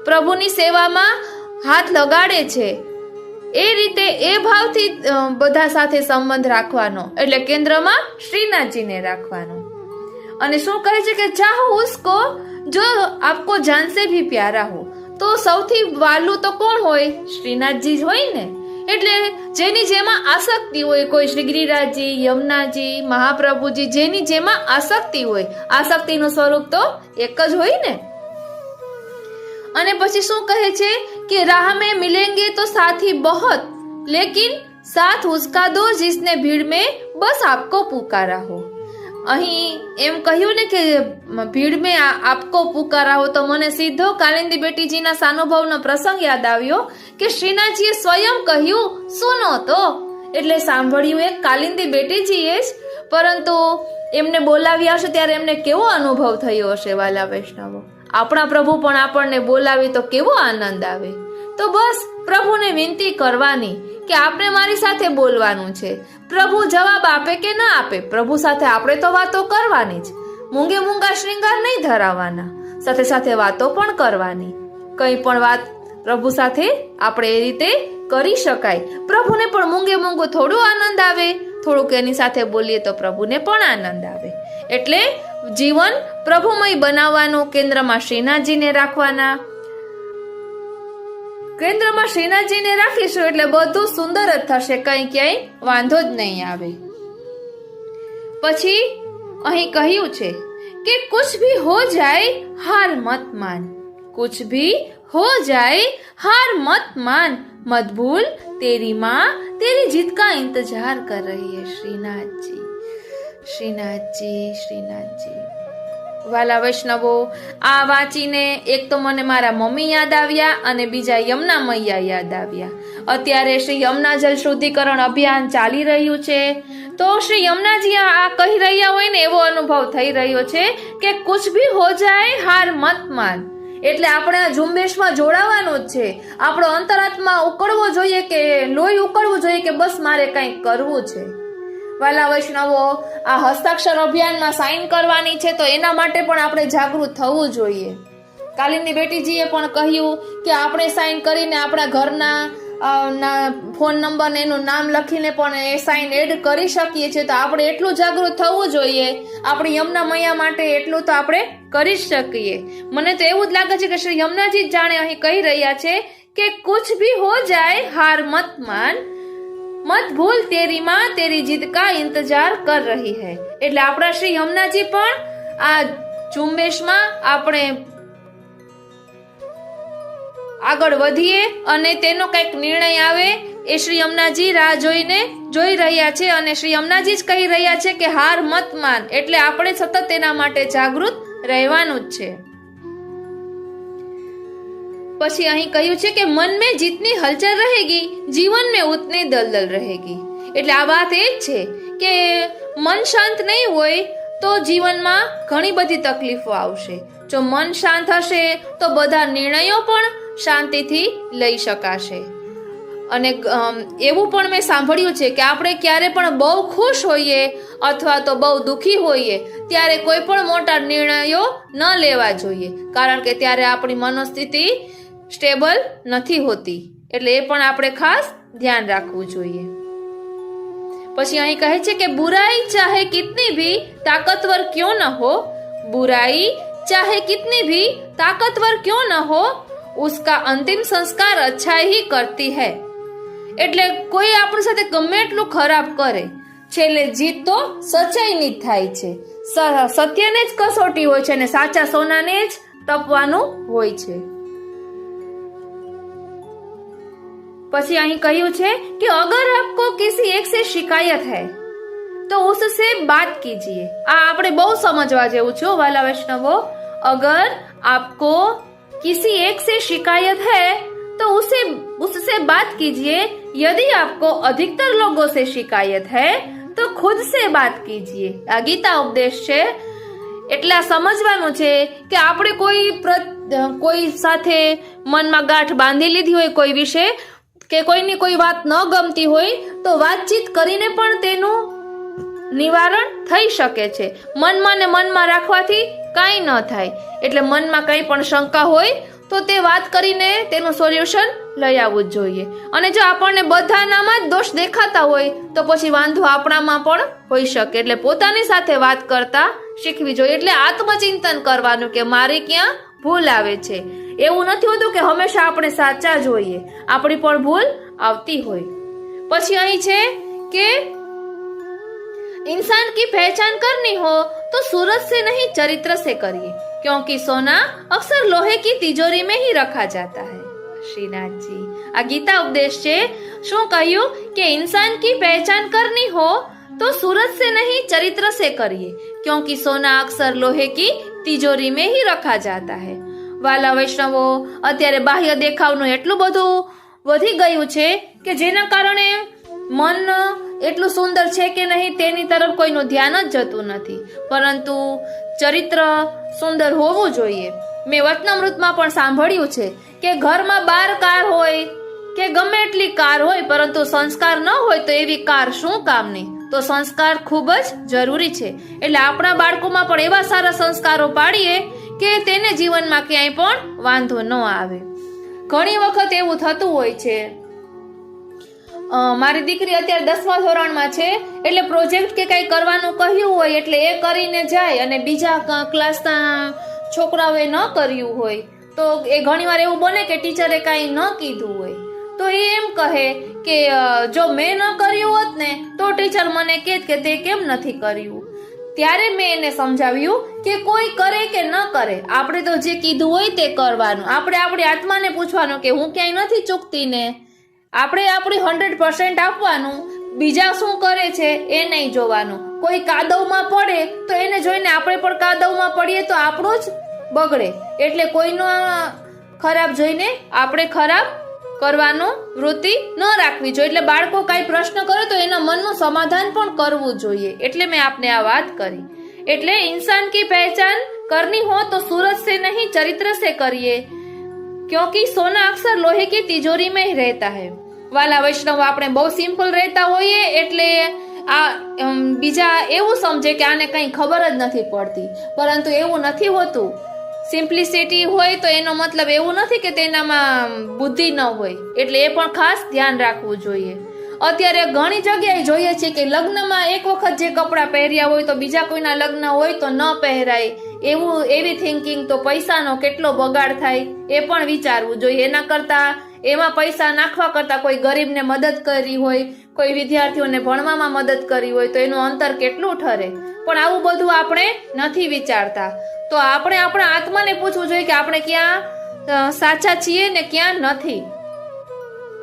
પ્રભુની સેવામાં હાથ લગાડે છે. એ રીતે એ ભાવથી બધા સાથે સંબંધ રાખવાનો. એટલે કેન્દ્રમાં શ્રીનાથજીને રાખવાનો. અને શું કહે છે કે ચાહો ઉસકો જો આપકો જાન સે ભી પ્યારા હો. તો સૌથી વાલું તો કોણ હોય? શ્રીનાથજી જ હોય ને. એટલે જેની જેમાં આસક્તિ હોય, કોઈ શ્રી ગિરિરાજજી, યમુનાજી, મહાપ્રભુજી, જેની જેમાં આસક્તિ હોય, આસક્તિનું સ્વરૂપ તો એક જ હોય ને. અને પછી શું કહે છે કે રાહ में मिलेंगे तो साथी बहुत, लेकिन साथ उसका दो जिसने भीड़ में बस आपको पुकारा हो. અહીં એમ કહ્યું ને કે ભીડ મેં આપકો પુકારા હો, તો મને સીધો કાલિંદી બેટીજીના સાનુભવનો પ્રસંગ યાદ આવ્યો કે શ્રીનાથજીએ સ્વયં કહ્યું સુનો તો. એટલે સાંભળ્યું એક કાલિંદી બેટીજીએ જ, પરંતુ એમને બોલાવ્યા હશે ત્યારે એમને કેવો અનુભવ થયો હશે વાલા વૈષ્ણવો. આપણા પ્રભુ પણ આપણને બોલાવી તો કેવો આનંદ આવે. તો બસ પ્રભુને વિનંતી કરવાની કે આપણે મારી સાથે બોલવાનું છે. પ્રભુ જવાબ આપે કે ના આપે, પ્રભુ સાથે આપણે તો વાતો કરવાની જ. મૂંગે મૂંગા શ્રૃંગાર નહીં ધરાવવાના, સાથે સાથે વાતો પણ કરવાની. કંઈ પણ વાત પ્રભુ સાથે આપણે એ રીતે કરી શકાય. પ્રભુને પણ મૂંગે મૂંગું થોડું આનંદ આવે, થોડુંક એની સાથે બોલીએ તો પ્રભુને પણ આનંદ આવે. એટલે જીવન પ્રભુમય બનાવવાનું. કેન્દ્રમાં શ્રીનાથજીને રાખવાના. કેન્દ્રમાં શ્રીનાથજીને રાખીશું એટલે બધું સુંદર જ થશે, કઈ ક્યાંય વાંધો જ નહીં આવે. પછી અહીં કહ્યું છે કે કુછ ભી હો જાય હાર મત માન. કુછ ભી હો જાય હાર મત માન, મત ભૂલ તેરી માँ તેરી જીત કા इंतजार कर रही है. શ્રીનાથજી, શ્રીનાથજી, શ્રીનાથજી. વાલા વૈષ્ણવો, આ વાંચીને એક તો મને મારા મમ્મી યાદ આવ્યા અને બીજા યમુના મૈયા યાદ આવ્યા. અત્યારે શ્રી યમુના જલ શુદ્ધિકરણ અભિયાન ચાલી રહ્યું છે, તો શ્રી યમુનાજી આ કહી રહ્યા હોય ને એવો અનુભવ થઈ રહ્યો છે કે કુછ ભી હો જાય હાર મત માન. એટલે આપણે આ ઝુંબેશમાં જોડાવાનું જ છે. આપણો અંતરાત્મા ઉકળવો જોઈએ, કે લોહી ઉકળવું જોઈએ કે બસ મારે કંઈક કરવું છે. વાલા વૈષ્ણવો, આ હસ્તાક્ષર અભિયાનમાં સાઇન કરવાની છે, તો એના માટે પણ આપણે જાગૃત થવું જોઈએ. કાલિંદી બેટીજીએ પણ કહ્યું કે આપણે સાઇન કરીને આપણા ઘરના ફોન નંબર ને એનું નામ લખીને પણ એ સાઇન એડ કરી શકીએ છીએ. તો આપણે એટલું જાગૃત થવું જોઈએ. આપણી યમુના મૈયા માટે એટલું તો આપણે કરી શકીએ. મને તો એવું જ લાગે છે કે શ્રી યમુનાજી જાણે અહીં કહી રહ્યા છે કે કુછ ભી હો જાય હાર મત માન, મત ભૂલ તેરી માँ તેરી જીત કા इंतजार कर रही है. એટલે આપણા શ્રી યમુનાજી પણ આ ઝુંબેશમાં આપણે આગળ વધીએ અને તેનો કંઈક નિર્ણય આવે એ શ્રી યમુનાજી રાહ જોઈ રહ્યા છે. અને શ્રી યમુનાજી જ કહી રહ્યા છે કે હાર મત માન. એટલે આપણે સતત તેના માટે જાગૃત રહેવાનું જ છે. પછી અહીં કહ્યું છે કે મન में जितनी हलचल रहेगी जीवन में उतनी दलदल रहेगी. એટલે આ વાત એ જ છે કે મન શાંત નહીં હોય તો જીવનમાં ઘણી બધી તકલીફો આવશે. જો મન શાંત હશે તો બધા નિર્ણયો પણ શાંતિથી લઈ શકાશે. અને એવું પણ મેં સાંભળ્યું છે કે આપણે ક્યારે પણ બહુ ખુશ હોઈએ અથવા તો બહુ દુઃખી હોઈએ ત્યારે કોઈ પણ મોટા નિર્ણયો ન લેવા જોઈએ, કારણ કે ત્યારે આપણી મનોસ્થિતિ સ્ટેબલ નથી હોતી. એટલે એ પણ આપણે ખાસ ધ્યાન રાખવું જોઈએ. પછી અહીં કહે છે કે બુરાઈ ચાહે કિતની ભી તાકતવર ક્यों ન હો, બુરાઈ ચાહે કિતની ભી તાકતવર क्यों ન હો, उसका अंतिम संस्कार अच्छा ही करती है. એટલે કોઈ આપણી સાથે ગમે એટલું ખરાબ કરે, છેલ્લે જીત તો સચ્ચાઈની જ થાય છે. સત્યને જ કસોટી હોય છે અને સાચા સોનાને જ તપવાનું હોય છે. પછી અહીં કહ્યું છે કે અગર આપકો કિસી એક સે શિકાયત है तो उससे बात कीजिए. આ આપણે બહુ સમજવા જેવું છે વાલા વૈષ્ણવો. અગર આપકો किसी एक से शिकायत है तो उससे बात कीजिए. यदि आपको अधिकतर लोगों से शिकायत है तो तो खुद से बात कीजिए। आ गीता उपदेश છે એટલે આ સમજવાનું છે કે આપણે કોઈ સાથે મનમાં ગાંઠ બાંધી લીધી હોય કોઈ વિશે કે કોઈની કોઈ વાત ન ગમતી હોય તો વાતચીત કરીને પણ તેનું નિવારણ થઈ શકે છે। મનમાં ને મનમાં રાખવાથી કાંઈ ન થાય, એટલે મનમાં કંઈ પણ શંકા હોય તો તે વાત કરીને તેનું સોલ્યુશન લઈ આવવું જ જોઈએ। અને જો આપણને બધાનામાં જ દોષ દેખાતા હોય તો પછી વાંધો આપણામાં પણ હોઈ શકે, એટલે પોતાની સાથે વાત કરતા શીખવી જોઈએ। એટલે આત્મચિંતન કરવાનું કે મારી ક્યાં ભૂલ આવે છે। એવું નથી હોતું કે હંમેશા આપણે સાચા જ હોઈએ, આપણી પણ ભૂલ આવતી હોય। પછી અહીં છે કે इंसान की पहचान करनी हो तो सूरत से नहीं चरित्र से करिए, क्योंकि सोना अक्सर लोहे की तिजोरी में ही रखा जाता है। श्रीनाथ जी आ गीता उपदेश છે। શું કહ્યું કે इंसान की पहचान करनी हो तो सूरत से नहीं चरित्र से करिए, क्योंकि सोना अक्सर लोहे की तिजोरी में ही रखा जाता है। વાલા વૈષ્ણવો, અત્યારે બાહ્ય દેખાવનું એટલું બધું વધી ગયું છે કે જેના કારણે મન એટલું સુંદર છે કે નહીં તેની તરફ કોઈનું ધ્યાન જ જતું નથી, પરંતુ ચરિત્ર સુંદર હોવું જોઈએ। મેં વચનામૃતમાં પણ સાંભળ્યું છે કે ઘરમાં 12 કાર હોય કે ગમે એટલી કાર હોય પરંતુ સંસ્કાર ન હોય તો એવી કાર શું કામની। તો સંસ્કાર ખૂબ જ જરૂરી છે, એટલે આપણા બાળકોમાં પણ એવા સારા સંસ્કારો પાડીએ કે તેને જીવનમાં ક્યાંય પણ વાંધો ન આવે। ઘણી વખત એવું થતું હોય છે, મારી દીકરી અત્યારે 10મા ધોરણમાં છે, એટલે પ્રોજેક્ટ કે કઈ કરવાનું કહ્યું હોય એટલે એ કરીને જાય અને બીજા ક્લાસના છોકરાઓએ ન કર્યું હોય તો એ ઘણીવાર એવું બને કે ટીચરે કાંઈ ન કીધું હોય તો એ એમ કહે કે જો મેં ન કર્યું હોત ને તો ટીચર મને કહેત કે તે કેમ નથી કર્યું। ત્યારે મેં એને સમજાવ્યું કે કોઈ કરે કે ન કરે, આપણે તો જે કીધું હોય તે કરવાનું। આપણે આપણી આત્માને પૂછવાનું કે હું ક્યાંય નથી ચૂકતી ને, આપણે આપણી 100% આપવાનું, બીજા શું કરે છે એ નહીં જોવાનું। કોઈ કાદવમાં પડે તો એને જોઈને આપણે પણ કાદવમાં પડીએ તો આપણું જ બગડે, એટલે કોઈનો ખરાબ જોઈને આપણે ખરાબ કરવાનું વૃત્તિ ન રાખવી જોઈએ। એટલે બાળકો કાંઈ પ્રશ્ન કરે તો એના મનનું સમાધાન પણ કરવું જોઈએ, એટલે મેં આપને આ વાત કરી। એટલે इंसान की पहचान करनी हो तो सूरत से नहीं चरित्र से करिए, क्योंकि सोना अक्सर लोहे की तिजोरी में ही रहता है। વાલા વૈષ્ણવ, આપણે બહુ સિમ્પલ રહેતા હોઈએ એટલે આ બીજા એવું સમજે કે આને કંઈ ખબર જ નથી પડતી, પરંતુ એવું નથી હોતું। સિમ્પ્લિસિટી હોય તો એનો મતલબ એવું નથી કે તેનામાં બુદ્ધિ ન હોય, એટલે એ પણ ખાસ ધ્યાન રાખવું જોઈએ। અત્યારે ઘણી જગ્યાએ જોઈએ છે કે લગ્નમાં એક વખત જે કપડાં પહેર્યા હોય તો બીજા કોઈના લગ્ન હોય તો ન પહેરાય, એવી થિંકિંગ તો પૈસાનો કેટલો બગાડ થાય એ પણ વિચારવું જોઈએ। એના કરતા એમાં પૈસા નાખવા કરતા કોઈ ગરીબને મદદ કરી હોય, કોઈ વિદ્યાર્થીઓને ભણવામાં મદદ કરી હોય તો એનું અંતર કેટલું ઠરે, પણ આવું બધું આપણે નથી વિચારતા। તો આપણે આપણા આત્માને પૂછવું જોઈએ કે આપણે ક્યાં સાચા છીએ ને ક્યાં નથી,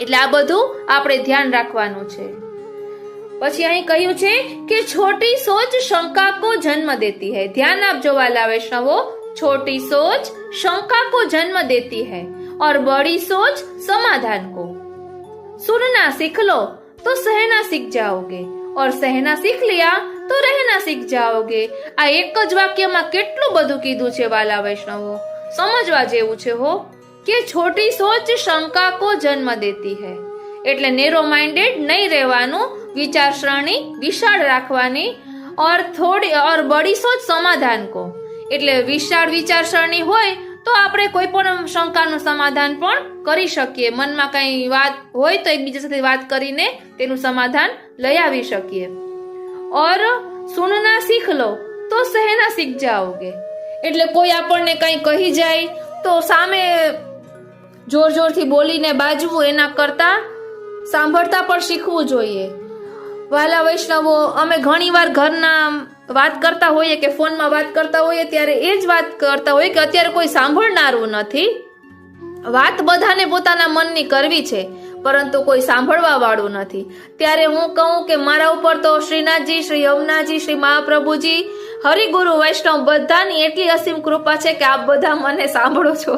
એટલે આ બધું આપણે ધ્યાન રાખવાનું છે। પછી અહીં કહ્યું છે કે છોટી સોચ શંકા કો જન્મ દેતી है। ધ્યાન આપજો વાલા વૈષ્ણવો, छोटी सोच शंका को जन्म देती है और बड़ी सोच समाधान को। सुनना सीख लो तो सहना सीख जाओगे और सहना सीख लिया तो रहना सीख जाओगे। આ એક જ વાક્યમાં કેટલું બધું કીધું છે વાલા વૈષ્ણવો, સમજવા જેવું છે હો કે છોટી સોચ શંકા કો જન્મ દેતી है, એટલે નેરો માઇન્ડેડ નહીં રહેવાનું, વિચારસરણી વિશાળ રાખવાની। और बड़ी सोच समाधान को, એટલે વિશાળ વિચારસરણી હોય તો આપણે કોઈ પણ શંકાનું સમાધાન પણ કરી શકીએ। મનમાં કઈ વાત હોય તો એકબીજા સાથે વાત કરીને તેનું સમાધાન લઈ આવી શકીએ। और सुनना सीख लो तो सहना सीख जाओगे, એટલે કોઈ આપણને કઈ કહી જાય તો સામે જોર જોરથી બોલીને બાજવું એના કરતા સાંભળતા પણ શીખવું જોઈએ। વાલા વૈષ્ણવો, અમે ઘણીવાર ઘરના વાત કરતા હોઈએ કે ફોનમાં વાત કરતા હોઈએ ત્યારે એ જ વાત કરતા હોઈએ કે અત્યારે કોઈ સાંભળનારું નથી। વાત બધાને પોતાના મનની કરવી છે, પરંતુ કોઈ સાંભળવા વાળું નથી। ત્યારે હું કહું કે મારા ઉપર તો શ્રીનાથજી, શ્રી યમુનાજી, શ્રી મહાપ્રભુજી, હરિગુરુ, વૈષ્ણવ બધાની એટલી અસીમ કૃપા છે કે આપ બધા મને સાંભળો છો।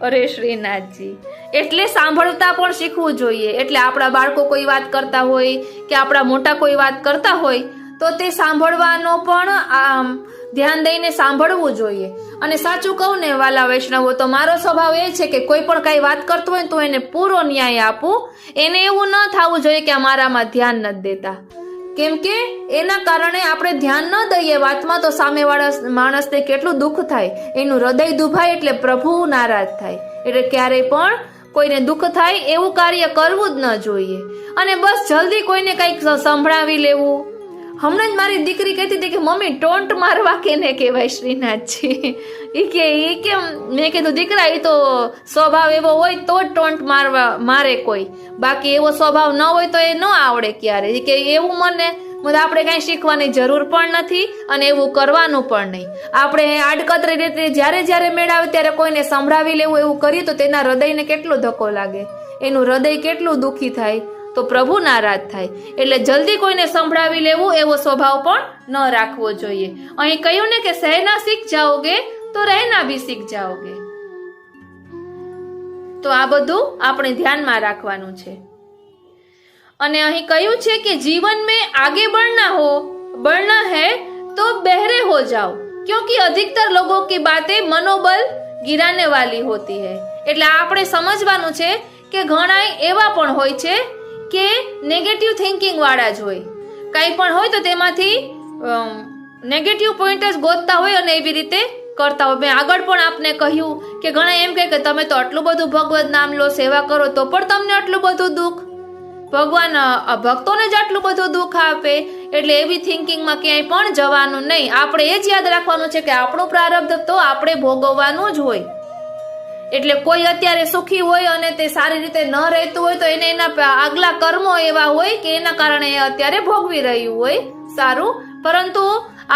અરે શ્રીનાથજી, એટલે સાંભળતા પણ શીખવું જોઈએ। એટલે આપણા બાળકો કોઈ વાત કરતા હોય કે આપણા મોટા કોઈ વાત કરતા હોય તો તે સાંભળવાનો પણ ધ્યાન દઈને સાંભળવું જોઈએ. અને સાચું કહું ને વાલા વૈષ્ણવો, તો મારો સ્વભાવ એ છે કે કોઈ પણ કઈ વાત કરતો હોય તો એને પૂરો ન્યાય આપું. એને એવું ન થવું જોઈએ કે અમારામાં ધ્યાન નથી દેતા, કેમ કે એના કારણે આપણે ધ્યાન ન દઈએ વાતમાં તો સામેવાળા માણસને કેટલું દુઃખ થાય, એનું હૃદય દુભાય, એટલે પ્રભુ નારાજ થાય. એટલે ક્યારેય પણ કોઈને દુઃખ થાય એવું કાર્ય કરવું જ ન જોઈએ. અને બસ જલ્દી કોઈને કંઈક સંભળાવી લેવું. હમણાં જ મારી દીકરી કહેતી હતી કે મમ્મી ટોન્ટ મારવા કેને કહેવાય શ્રીનાથજી. એ કેમ? મેં કીધું દીકરા, એ તો સ્વભાવ એવો હોય તો જ ટોન્ટ મારે કોઈ, બાકી એવો સ્વભાવ ન હોય તો એ ન આવડે ક્યારે. કે એવું મને આપણે કઈ શીખવાની જરૂર પણ નથી અને એવું કરવાનું પણ નહીં. આપણે આડકતરી રીતે જ્યારે મેળાવે ત્યારે કોઈને સંભળાવી લેવું એવું કરીએ તો તેના હૃદયને કેટલો ધક્કો લાગે, એનું હૃદય કેટલું દુઃખી થાય, તો પ્રભુ નારાજ થાય. એટલે જલ્દી કોઈને સંભળાવી લેવું એવો સ્વભાવ પણ ન રાખવો જોઈએ. અહીં કહ્યું ને કે સહેના શીખ જાઓગે તો રહેના ભી શીખ જાઓગે. તો આ બધું આપણે ધ્યાનમાં રાખવાનું છે. અને અહીં કહ્યું છે કે જીવન में आगे बढ़ना है तो बहरे हो जाओ क्योंकि अधिकतर लोगों की बातें मनोबल गिराने वाली होती है. એટલે આપણે સમજવાનું છે કે ઘણા એવા પણ હોય છે કે નેગેટિવ થિંકિંગ વાળા જ હોય. કંઈ પણ હોય તો તેમાંથી નેગેટિવ પોઈન્ટ જ ગોતતા હોય અને એવી રીતે કરતા હોય. મેં આગળ પણ આપને કહ્યું કે ઘણા એમ કહે કે તમે તો આટલું બધું ભગવત નામ લો, સેવા કરો, તો પણ તમને આટલું બધું દુઃખ. ભગવાન ભક્તોને જ આટલું બધું દુઃખ આપે. એટલે એવી થિંકિંગમાં ક્યાંય પણ જવાનું નહીં. આપણે એ જ યાદ રાખવાનું છે કે આપણું પ્રારબ્ધ તો આપણે ભોગવવાનું જ હોય. એટલે કોઈ અત્યારે સુખી હોય અને તે સારી રીતે ન રહેતું હોય તો એને એના આગલા કર્મો એવા હોય કે એના કારણે એ અત્યારે ભોગવી રહ્યું હોય સારું, પરંતુ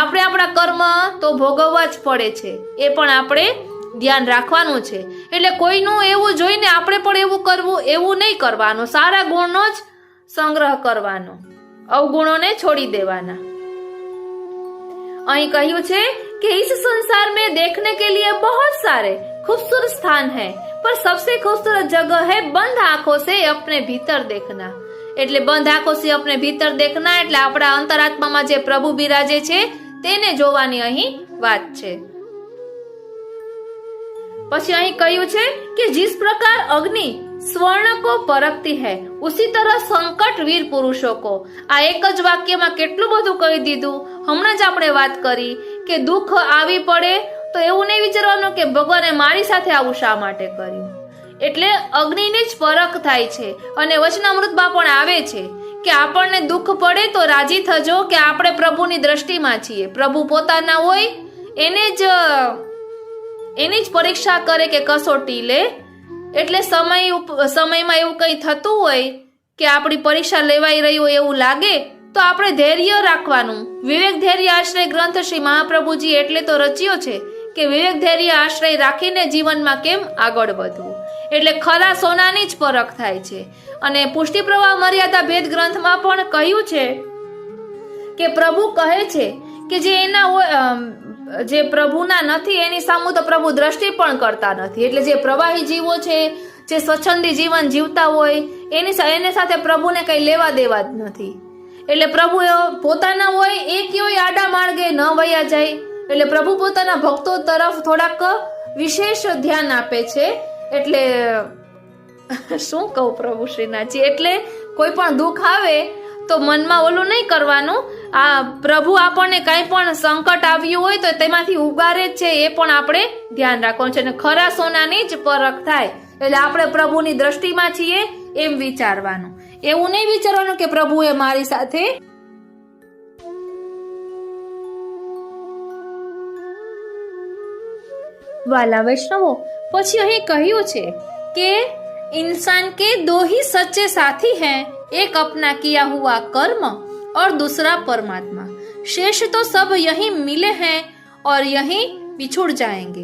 આપણે આપણા કર્મ તો ભોગવવા જ પડે છે, એ પણ આપણે ધ્યાન રાખવાનું છે. એટલે કોઈનું એવું જોઈને આપણે પણ એવું કરવું એવું નહીં કરવાનું. સારા ગુણનો જ સંગ્રહ કરવાનો, અવગુણોને છોડી દેવાના. અહીં કહ્યું છે કે इस संसार में देखने के लिए बहुत सारे खूबसूरत स्थान है पर सबसे खूबसूरत जगह है बंद आंखों से अपने भीतर देखना. એટલે બંધ આંખો से अपने भीतर देखना એટલે આપણા અંતરાત્મામાં જે પ્રભુ બિરાજે છે તેને જોવાની અહીં વાત છે. પછી અહીં કહ્યું છે કે जिस प्रकार अग्नि स्वर्ण को परखती है उसी तरह संकट वीर पुरुषों को. આ એક જ વાક્યમાં કેટલું બધું કહી દીધું. હમણાં જ આપણે વાત કરી કે દુઃખ આવી પડે તો એવું નહીં વિચારવાનું કે ભગવાને મારી સાથે આવું શા માટે કર્યું. એટલે અગ્નિની જ પરખ થાય છે. અને વચનામૃતમાં પણ આવે છે કે આપણને દુઃખ પડે તો રાજી થજો કે આપણે પ્રભુની દ્રષ્ટિમાં છીએ. પ્રભુ પોતાના હોય એની જ પરીક્ષા કરે કે કસોટી લે. એટલે સમયમાં એવું કંઈ થતું હોય કે આપણી પરીક્ષા લેવાઈ રહી હોય એવું લાગે તો આપણે ધૈર્ય રાખવાનું. વિવેક ધૈર્ય આશ્રય ગ્રંથ શ્રી મહાપ્રભુજી એટલે તો રચ્યો છે કે વિવેક ધૈર્ય આશ્રય રાખીને જીવનમાં કેમ આગળ વધવું. એટલે ખરા સોનાની જ પરખ થાય છે. અને પુષ્ટિ પ્રવાહ મર્યાદા ભેદ ગ્રંથમાં પણ કહ્યું છે કે પ્રભુ કહે છે કે જે પ્રભુના નથી એની સામું તો પ્રભુ દ્રષ્ટિ પણ કરતા નથી. એટલે જે પ્રવાહી જીવો છે, જે સ્વચ્છંદી જીવન જીવતા હોય એને સાથે પ્રભુને કઈ લેવા દેવા જ નથી. એટલે પ્રભુ પોતાના હોય એ કયોય આડા માર્ગે ન વયા જાય. એટલે પ્રભુ પોતાના ભક્તો તરફ થોડાક વિશેષ ધ્યાન આપે છે. એટલે શું કહું પ્રભુ શ્રીનાથજી, એટલે કોઈ પણ દુઃખ આવે તો મનમાં ઓલું નહીં કરવાનું. આ પ્રભુ આપણને કઈ પણ સંકટ આવ્યું હોય તો તેમાંથી ઉગારે જ છે, એ પણ આપણે ધ્યાન રાખવાનું છે. અને ખરા સોનાની જ પરખ થાય એટલે આપણે પ્રભુની દ્રષ્ટિમાં છીએ એમ વિચારવાનું. એવું નહીં વિચારવાનું કે પ્રભુએ મારી સાથે વાલા વૈષ્ણવો. પછી અહીં કહ્યું છે કે इंसान के दो ही सच्चे साथी हैं, एक अपना किया हुआ कर्म और दूसरा परमात्मा. शेष तो सब यहीं मिले हैं और यहीं बिछुड़ जाएंगे.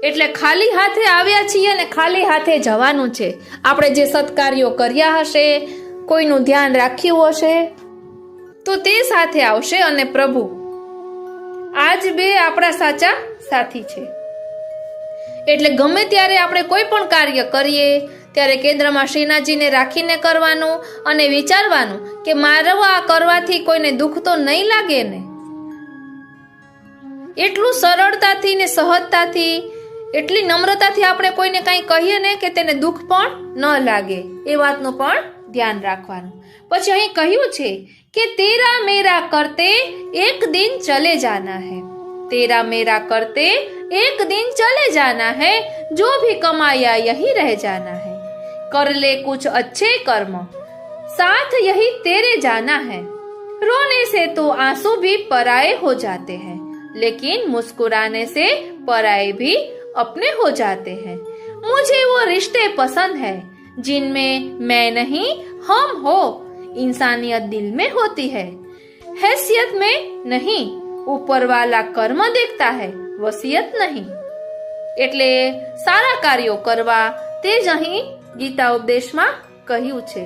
એટલે ખાલી હાથે આવ્યા છીએ અને ખાલી હાથે જવાનું છે. આપણે જે સત્કાર્યો કર્યા હશે, કોઈનું ધ્યાન રાખ્યું હશે તો તે સાથે આવશે અને પ્રભુ આજ બે આપણા સાચા સાથી છે. એટલે ગમે ત્યારે આપણે કોઈ પણ કાર્ય કરીએ ત્યારે કેન્દ્રમાં શ્રીનાથજીને રાખીને કરવાનું અને વિચારવાનું કે મારું આ કરવાથી કોઈને દુઃખ તો નહીં લાગે ને. એટલું સરળતાથી ને સહજતાથી, એટલી નમ્રતાથી આપણે કોઈને કંઈ કહીએ ને કે તેને દુઃખ પણ ન લાગે, એ વાતનું પણ ધ્યાન રાખવાનું. પછી અહીં કહ્યું છે કે તેરા મેરા કરતે એક દિન ચલે જાના હૈ, तेरा मेरा करते एक दिन चले जाना है, जो भी कमाया यही रह जाना है, कर ले कुछ अच्छे कर्म, साथ यही तेरे जाना है, रोने से तो आंसू भी पराए हो जाते हैं, लेकिन मुस्कुराने से पराए भी अपने हो जाते हैं, मुझे वो रिश्ते पसंद है जिनमें मैं नहीं हम हो, इंसानियत दिल में होती है, हैसियत में नहीं, ऊपर वाला कर्म देखता है, वसीयत नहीं. એટલે સારા કાર્યો કરવા તે જ અહીં ગીતા ઉપદેશમાં કહ્યું છે.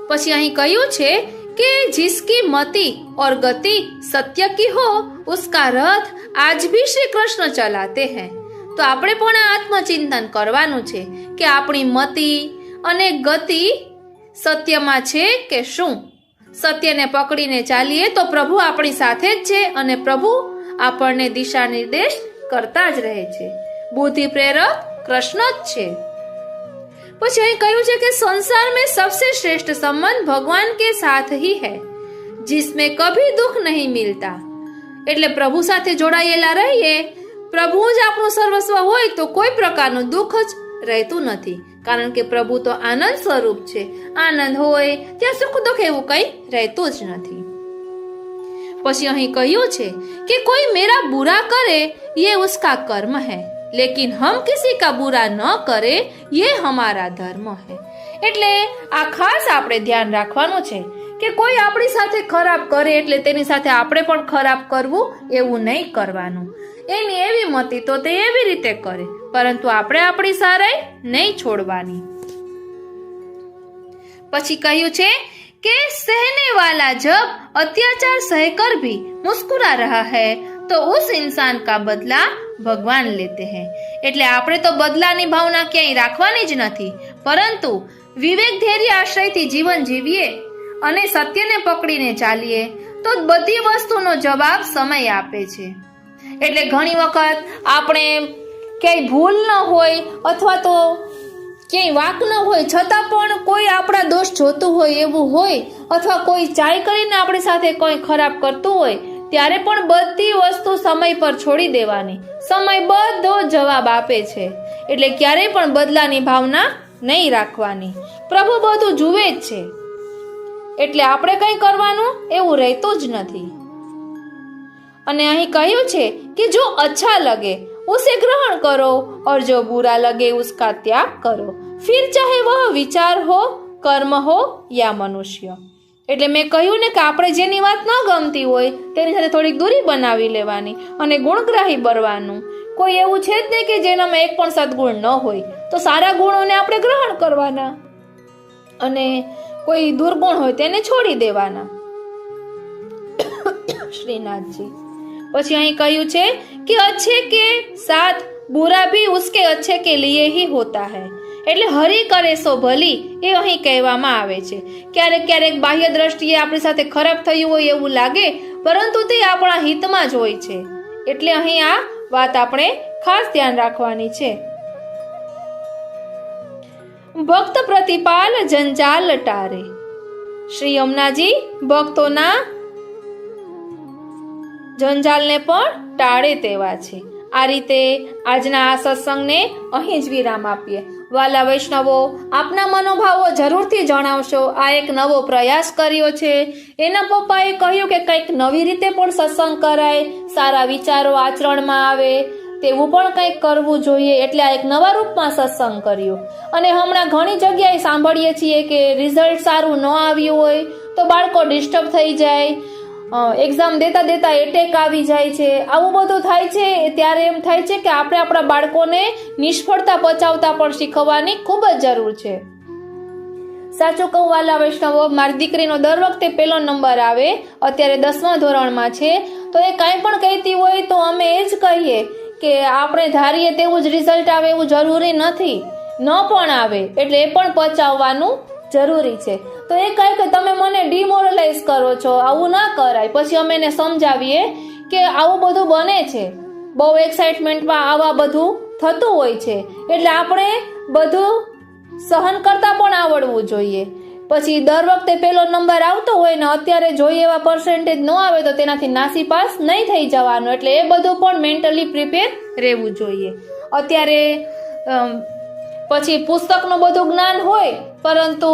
પછી અહીં કહ્યું છે કે जिसकी मति और गति सत्य की हो उसका रथ आज भी श्री कृष्ण चलाते हैं. તો આપણે પણ આ આત્મચિંતન કરવાનું છે કે આપણી મતિ અને ગતિ સત્યમાં છે કે શું. સત્યને પકડીને ચાલીએ તો પ્રભુ આપણી સાથે જ છે અને પ્રભુ આપણને દિશા નિર્દેશ કરતા જ રહે છે. બુદ્ધિ પ્રેરક કૃષ્ણ જ છે. પછી અહીં કહ્યું છે કે સંસાર में सबसे श्रेष्ठ संबंध भगवान के साथ ही है जिसमें कभी दुख नहीं मिलता. એટલે પ્રભુ સાથે જોડાયેલા રહીએ, પ્રભુ જ આપણું સર્વસ્વ હોય તો કોઈ પ્રકારનું દુઃખ જ રહેતું નથી, કારણ કે પ્રભુ તો આનંદ સ્વરૂપ છે. આનંદ હોય ત્યાં સુખ દુઃખ એવું કંઈ રહેતું જ નથી. પછી અહીં કહ્યું છે કે કોઈ મેરા બુરા કરે ये उसका कर्म है, लेकिन हम किसी का बुरा न करे ये हमारा धर्म है. એટલે આ ખાસ આપણે ધ્યાન રાખવાનું છે કે કોઈ આપણી સાથે ખરાબ કરે એટલે તેની સાથે આપણે પણ ખરાબ કરવું એવું નહીં કરવાનું. એની એવી મતિ તો તે એવી રીતે કરે, પરંતુ આપણે આપણી સારાઈ નહીં છોડવાની. પછી કહ્યું છે કે सहने वाला जब अत्याचार सहकर भी मुस्कुरा रहा है तो उस इंसान का बदला भगवान लेते हैं. એટલે આપણે તો બદલાની ભાવના ક્યાંય રાખવાની જ નથી, પરંતુ વિવેક ધૈર્ય આશ્રયથી જીવન જીવીએ અને સત્યને પકડીને ચાલીએ તો બધી વસ્તુનો જવાબ સમય આપે છે. એટલે ઘણી વખત આપણે ક્યાંય ભૂલ ન હોય અથવા તો ક્યાંય વાંક ન હોય છતાં પણ કોઈ આપણા દોષ જોતું હોય એવું હોય, અથવા કોઈ ચાય કરીને આપણી સાથે કોઈ ખરાબ કરતું હોય, ત્યારે પણ બધી વસ્તુ સમય પર છોડી દેવાની. સમય બધો જવાબ આપે છે. એટલે ક્યારેય પણ બદલાની ભાવના નહીં રાખવાની. પ્રભુ બધું જુએ જ છે, એટલે આપણે કંઈ કરવાનું એવું રહેતું જ નથી. અને અહીં કહ્યું છે કે જો અચ્છા લગે उसे ग्रहण करो और जो बुरा लगे उसका त्याग करो, फिर चाहे वह विचार हो, कर्म हो या मनुष्य. એટલે મેં કહ્યું ને કે આપણે જેની વાત ન ગમતી હોય તેની સાથે થોડીક દૂરી બનાવી લેવાની અને ગુણગ્રાહી બનવાનું. કોઈ એવું છે જ નહીં કે જેનામાં એક પણ સદગુણ ન હોય, તો સારા ગુણોને આપણે ગ્રહણ કરવાના અને કોઈ દુર્ગુણ હોય તેને છોડી દેવાના. શ્રીનાથજી. પછી અહીં કહ્યું છે કે अच्छे के साथ बुरा भी उसके अच्छे के लिए ही होता है. એટલે હરી કરે સો ભલી એ અહીં કહેવામાં આવે છે. ક્યારેક ક્યારેક બાહ્ય દ્રષ્ટિએ આપણી સાથે ખરાબ થયું હોય એવું લાગે, પરંતુ તે આપણા હિતમાં જ હોય છે. એટલે અહીં આ વાત આપણે ખાસ ધ્યાન રાખવાની છે. ભક્ત પ્રતિપાલ જંજાલ ટારે. શ્રી યમુનાજી ભક્તોના જંજાલને પણ ટાળે તેવા છે. આ રીતે આજના આ સત્સંગને અહીં જ વિરામ આપીએ. વાલા વૈષ્ણવો, આપના મનોભાવો જરૂરથી જણાવશો. આ એક નવો પ્રયાસ કર્યો છે. એના પપ્પાએ કહ્યું કે કંઈક નવી રીતે પણ સત્સંગ કરાય, સારા વિચારો આચરણમાં આવે તેવું પણ કંઈક કરવું જોઈએ. એટલે આ એક નવા રૂપમાં સત્સંગ કર્યો. અને હમણાં ઘણી જગ્યાએ સાંભળીએ છીએ કે રિઝલ્ટ સારું ન આવ્યું હોય તો બાળકો ડિસ્ટર્બ થઈ જાય, એક્ઝામ દેતા દેતા એટેક આવી જાય છે. આવું બધું થાય છે. ત્યારે એમ થાય છે કે આપણે આપણા બાળકોને નિષ્ફળતા પચાવતા પણ શીખવવાની ખૂબ જ જરૂર છે. સાચું કહું વાલા વૈષ્ણવો, મારી દીકરીનો દર વખતે પહેલો નંબર આવે, અત્યારે 10મા ધોરણમાં છે, તો એ કાંઈ પણ કહેતી હોય તો અમે એ જ કહીએ કે આપણે ધારીએ તેવું જ રિઝલ્ટ આવે એવું જરૂરી નથી. ન પણ આવે એટલે એ પણ પચાવવાનું જરૂરી છે. તો એ કહે કે તમે મને ડિમોરલાઇઝ કરો છો, આવું ના કરાય. પછી અમે એને સમજાવીએ કે આવું બધું બને છે, બહુ એક્સાઇટમેન્ટમાં આવા બધું થતું હોય છે, એટલે આપણે બધું સહન કરતા પણ આવડવું જોઈએ. પછી દર વખતે પહેલો નંબર આવતો હોય ને અત્યારે જોઈએ એવા પર્સન્ટેજ ન આવે તો તેનાથી નાસીપાસ નહીં થઈ જવાનું, એટલે એ બધું પણ મેન્ટલી પ્રિપેર રહેવું જોઈએ. અત્યારે પછી પુસ્તકનું બધું જ્ઞાન હોય પરંતુ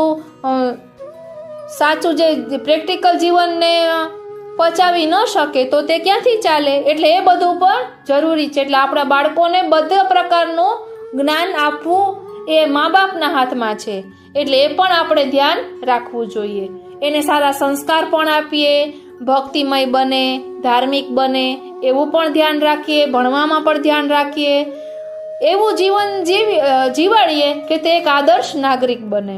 સાચું જે પ્રેક્ટિકલ જીવનને પચાવી ન શકે તો તે ક્યાંથી ચાલે, એટલે એ બધું પણ જરૂરી છે. એટલે આપણા બાળકોને બધા પ્રકારનું જ્ઞાન આપવું એ મા બાપના હાથમાં છે, એટલે એ પણ આપણે ધ્યાન રાખવું જોઈએ. એને સારા સંસ્કાર પણ આપીએ, ભક્તિમય બને, ધાર્મિક બને એવું પણ ધ્યાન રાખીએ, ભણવામાં પણ ધ્યાન રાખીએ, એવું જીવન જીવાડીએ કે તે એક આદર્શ નાગરિક બને.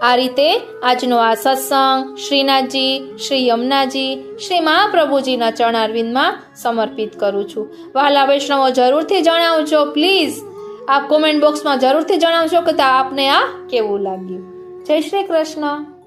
આ રીતે આજનો આ સત્સંગ શ્રીનાથજી, શ્રી યમુનાજી, શ્રી મહાપ્રભુજીના ચરણારવિંદમાં સમર્પિત કરું છું. વહાલા વૈષ્ણવો જરૂરથી જણાવજો પ્લીઝ, આપ કોમેન્ટ બોક્સમાં જરૂરથી જણાવજો કે આપને આ કેવું લાગ્યું. જય શ્રી કૃષ્ણ.